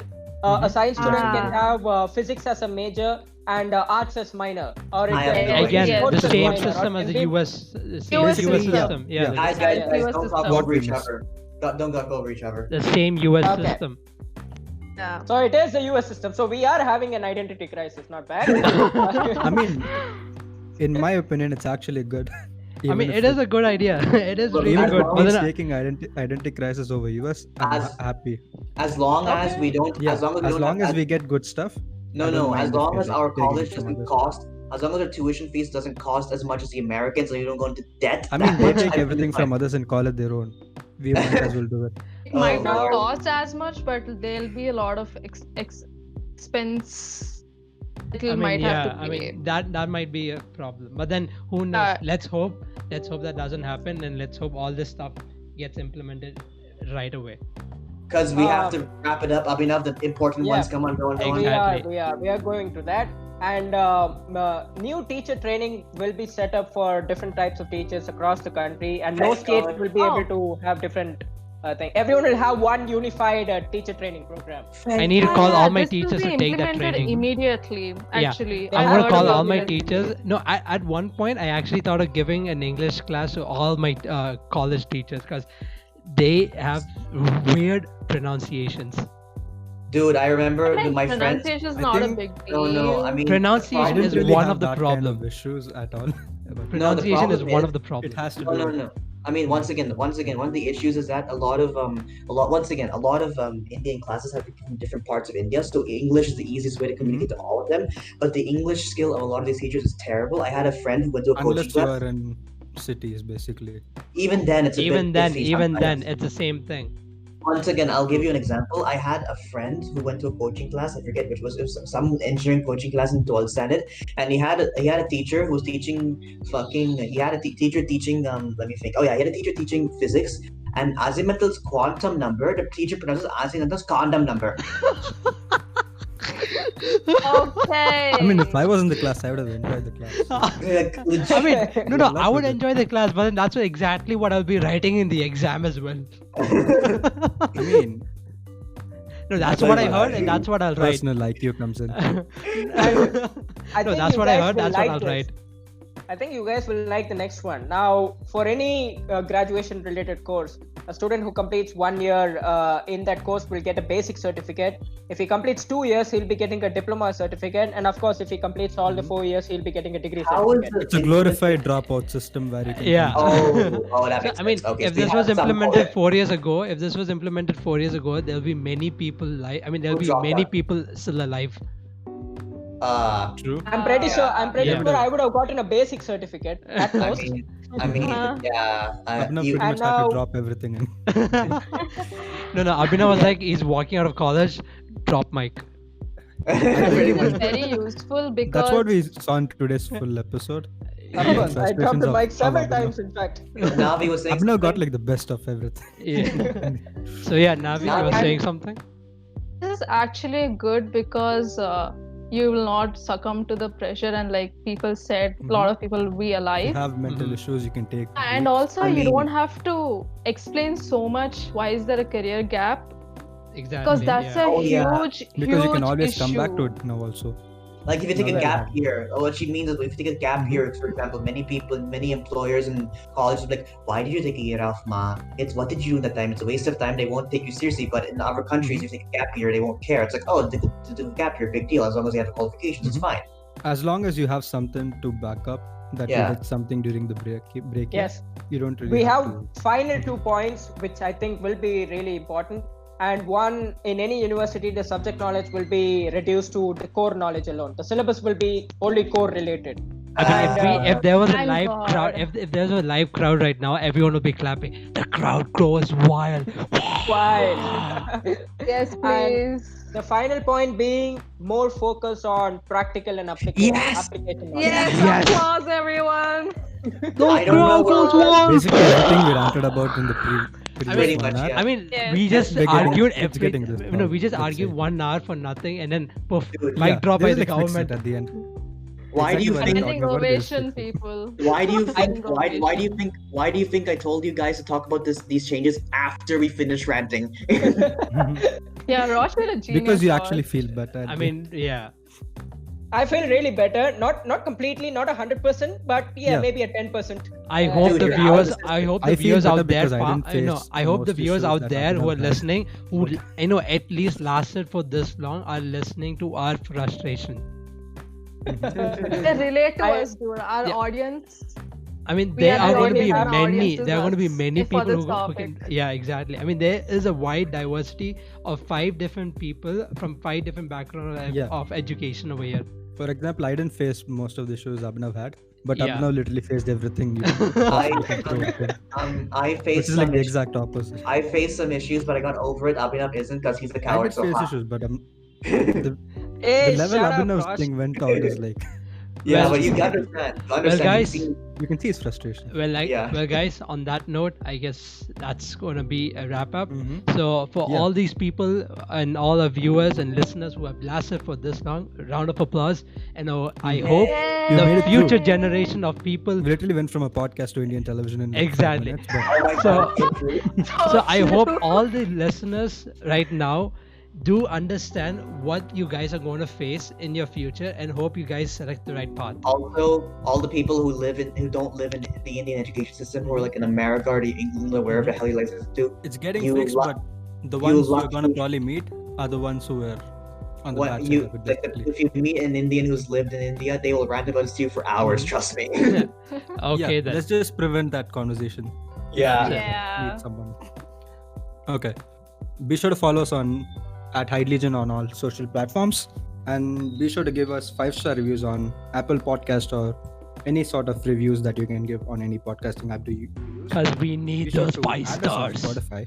a science student can have physics as a major and arts as minor, or it I have can no be Again, Yes. sports the as same minor, or system it as can the be- US. US US system. system. Yeah. Yeah. Guys, Yeah, guys, US don't talk system. over each What we other. Don't talk over each other. The same US Okay. system. Yeah. So it is the US system. So we are having an identity crisis. Not bad. I mean, in my opinion, it's actually good. I mean, it is a good idea. It is Well, really even as if good. it long means But then, taking identity crisis over US, I'm As- happy. As long as we don't, Yeah, as long as we as don't long have, as we get good stuff. no, I don't no, mind as if long you're, as like, our taking college it from doesn't others. cost, as long as our tuition fees doesn't cost as much as the Americans, so you don't go into debt. I mean, that they much, take I feel everything fine. from others and call it their own. We might as well do it. It might Oh, not wow. cost as much, but there'll be a lot of expense that you might have to I pay. mean that might be a problem. But then who knows? Let's hope that doesn't happen, and let's hope all this stuff gets implemented right away. Because we have to wrap it up. I mean, now the important Yeah. ones come on, go on, go on. Exactly. We are going to that. And new teacher training will be set up for different types of teachers across the country, and no Thank state God. will be able to have different thing. Everyone will have one unified teacher training program. I need to call Yeah, all my this will teachers be to take that implemented training. immediately. Actually, Yeah. I'm I gonna heard call about all my it. teachers. No, at one point I actually thought of giving an English class to all my college teachers because they have weird pronunciations. Dude, I remember Like, my friends. pronunciation is I not a think- big No, deal. no, I mean, Pronunciation I didn't is really one have of the that problem. kind of issues at all. But Pronunciation is problem one is- of the problems. it has to No, do. no, no. I mean, once again, one of the issues is that a lot of Indian classes have people from different parts of India. So English is the easiest way to communicate to all of them. But the English skill of a lot of these teachers is terrible. I had a friend who went to a coaching Unless you class. are in cities, basically. Even then, it's a Even bit then, iffy even then, sometimes. it's the same thing. Once again, I'll give you an example. I had a friend who went to a coaching class. I forget which was. It was some engineering coaching class in 12th standard, and he had a teacher who was teaching fucking. He had a teacher teaching. Let me think. Oh yeah, he had a teacher teaching physics, and azimuth's quantum number. The teacher pronounces azimuth's condom number. Okay. I mean, if I was in the class, I would have enjoyed the class. Like, legit. I mean, no, Good I luck would with it. enjoy the class, but then that's exactly what I'll be writing in the exam as well. I mean, No, that's That's what I like heard, and that's what I'll write. personal IQ comes in. I No, think that's you what I guys heard. will That's what like I'll this. write. I think you guys will like the next one. Now, for any graduation related course, a student who completes 1 year in that course will get a basic certificate. If he completes 2 years, he'll be getting a diploma certificate. And of course, if he completes all the 4 years, he'll be getting a degree How is certificate. It's a glorified dropout system where you can. Yeah. Oh, that makes I mean, sense. Okay, if so we this was have some- implemented okay. 4 years ago, there'll be many people there'll Who be dropped many out. people still alive. True. I'm pretty sure. I'm pretty Yeah. sure I would have gotten a basic certificate at I most. mean, Uh-huh. yeah. Abhinav You- pretty much And had now- to drop everything in. No, Abhinav was like, he's walking out of college, drop mic. pretty It much. is very useful because That's what we saw in today's full episode. Of course, I dropped the mic several times, in fact. Navi was saying. Abhinav got something. like the best of everything. Yeah. So yeah, Navi, you were Navi- saying something? this is actually good because you will not succumb to the pressure, and like people said, a lot of people will be You alive. have mental Mhm. issues, you can take. And breaks. also, I you mean- don't have to explain so much why is there a career gap, Exactly. because that's yeah. a Oh, yeah. huge, Because you can huge always come back to issue. it now also. Like if you take a Right. gap year, what she means is if you take a gap year, for example, many employers and colleges will be like, why did you take a year off, ma? It's what did you do in that time? It's a waste of time. They won't take you seriously. But in other countries, if you take a gap year, they won't care. It's like, oh, to do a gap year, big deal. As long as you have the qualifications, it's fine. as long as you have something to back up that you did something during the break Yes. you don't really We have to... final 2 points which I think will be really important, and one, in any university the subject knowledge will be reduced to the core knowledge alone. The syllabus will be only core related. I mean, if there was a Thank live God. crowd, if there's a live crowd right now, everyone would be clapping. The crowd goes wild. Yes, And please. the final point being more focus on practical and application knowledge. Yes, applause, everyone. I don't know what. Basically everything we ranted about in the Pretty previous much, 1 hour. yeah. I mean, Yes. we just We're getting- argued it's getting this no, we just let's argued say. 1 hour for nothing, and then poof, Dude, mic drop by This is the like fixed it government. at the end. Why do you Exactly what think? I'm Standing talking about is ovation, fixed it. people. Why do you think? Standing Why do you ovation. think? Why do you think I told you guys to talk about these changes after we finish ranting? Yeah, Rosh did a genius. Because you job. actually feel better. I mean, yeah. I feel really better, not completely, not 100%, but Yeah. maybe a 10%. I hope Dude, the you're viewers. out of I hope I the feel viewers better out there. because I didn't face I hope the most viewers issues out that there who are Abhinav had. listening, who at least lasted for this long, are listening to our frustration. They relate to us, dude. Our Yeah. audience. I mean, We there are are the going to be audience, our many. audience is There are going to be us many for people this who can. topic. Yeah, exactly. I mean, there is a wide diversity of 5 different people from 5 different backgrounds Yeah. of education over here. For example, I didn't face most of the issues Abhinav had, but Yeah. Abhinav literally faced everything you I can throw at him, I which faced is like some the issues. exact opposite. I faced some issues, but I got over it. Abhinav isn't because he's a I coward. did So face ha. issues, but the Hey, level shut up, Abhinav's Rosh. thing went out is like Yeah, Well- but you understand. You understand. guys- You see- you can see his frustration. Well, guys, on that note, I guess that's going to be a wrap up. Mhm. So, for Yeah. all these people and all our viewers and listeners who have lasted for this long, round of applause. And I hope You made the it future through. generation of people. We literally went from a podcast to Indian television in like 5 Exactly. minutes, but Oh my So- God. So, I hope all the listeners right now do understand what you guys are going to face in your future, and hope you guys select the right path. Also, all the people who don't live in the Indian education system, who are like in America or England or wherever the hell you like to, it's getting You fixed. lu- But the you ones you're lucky- gonna probably meet are the ones who were on the what bad you side of it, like, basically. if you meet an Indian who's lived in India, they will rant about you for hours. Trust me. Okay, Yeah, then. let's just prevent that conversation. Yeah. Yeah. Meet someone. Okay. Be sure to follow us on at Hide Legion on all social platforms, and be sure to give us 5-star reviews on Apple Podcast or any sort of reviews that you can give on any podcasting app you use. Because we Be need sure those to 5 add us on stars. Spotify.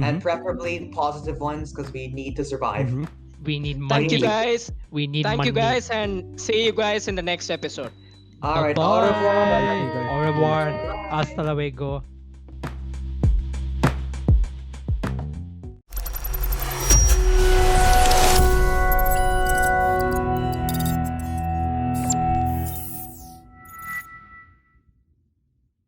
And preferably positive ones because we need to survive. Mhm. We need money. Thank you, guys. We need Thank money. you, guys, and see you guys in the next episode. All right. Bye. Au revoir. Bye, guys. Au revoir. Hasta luego.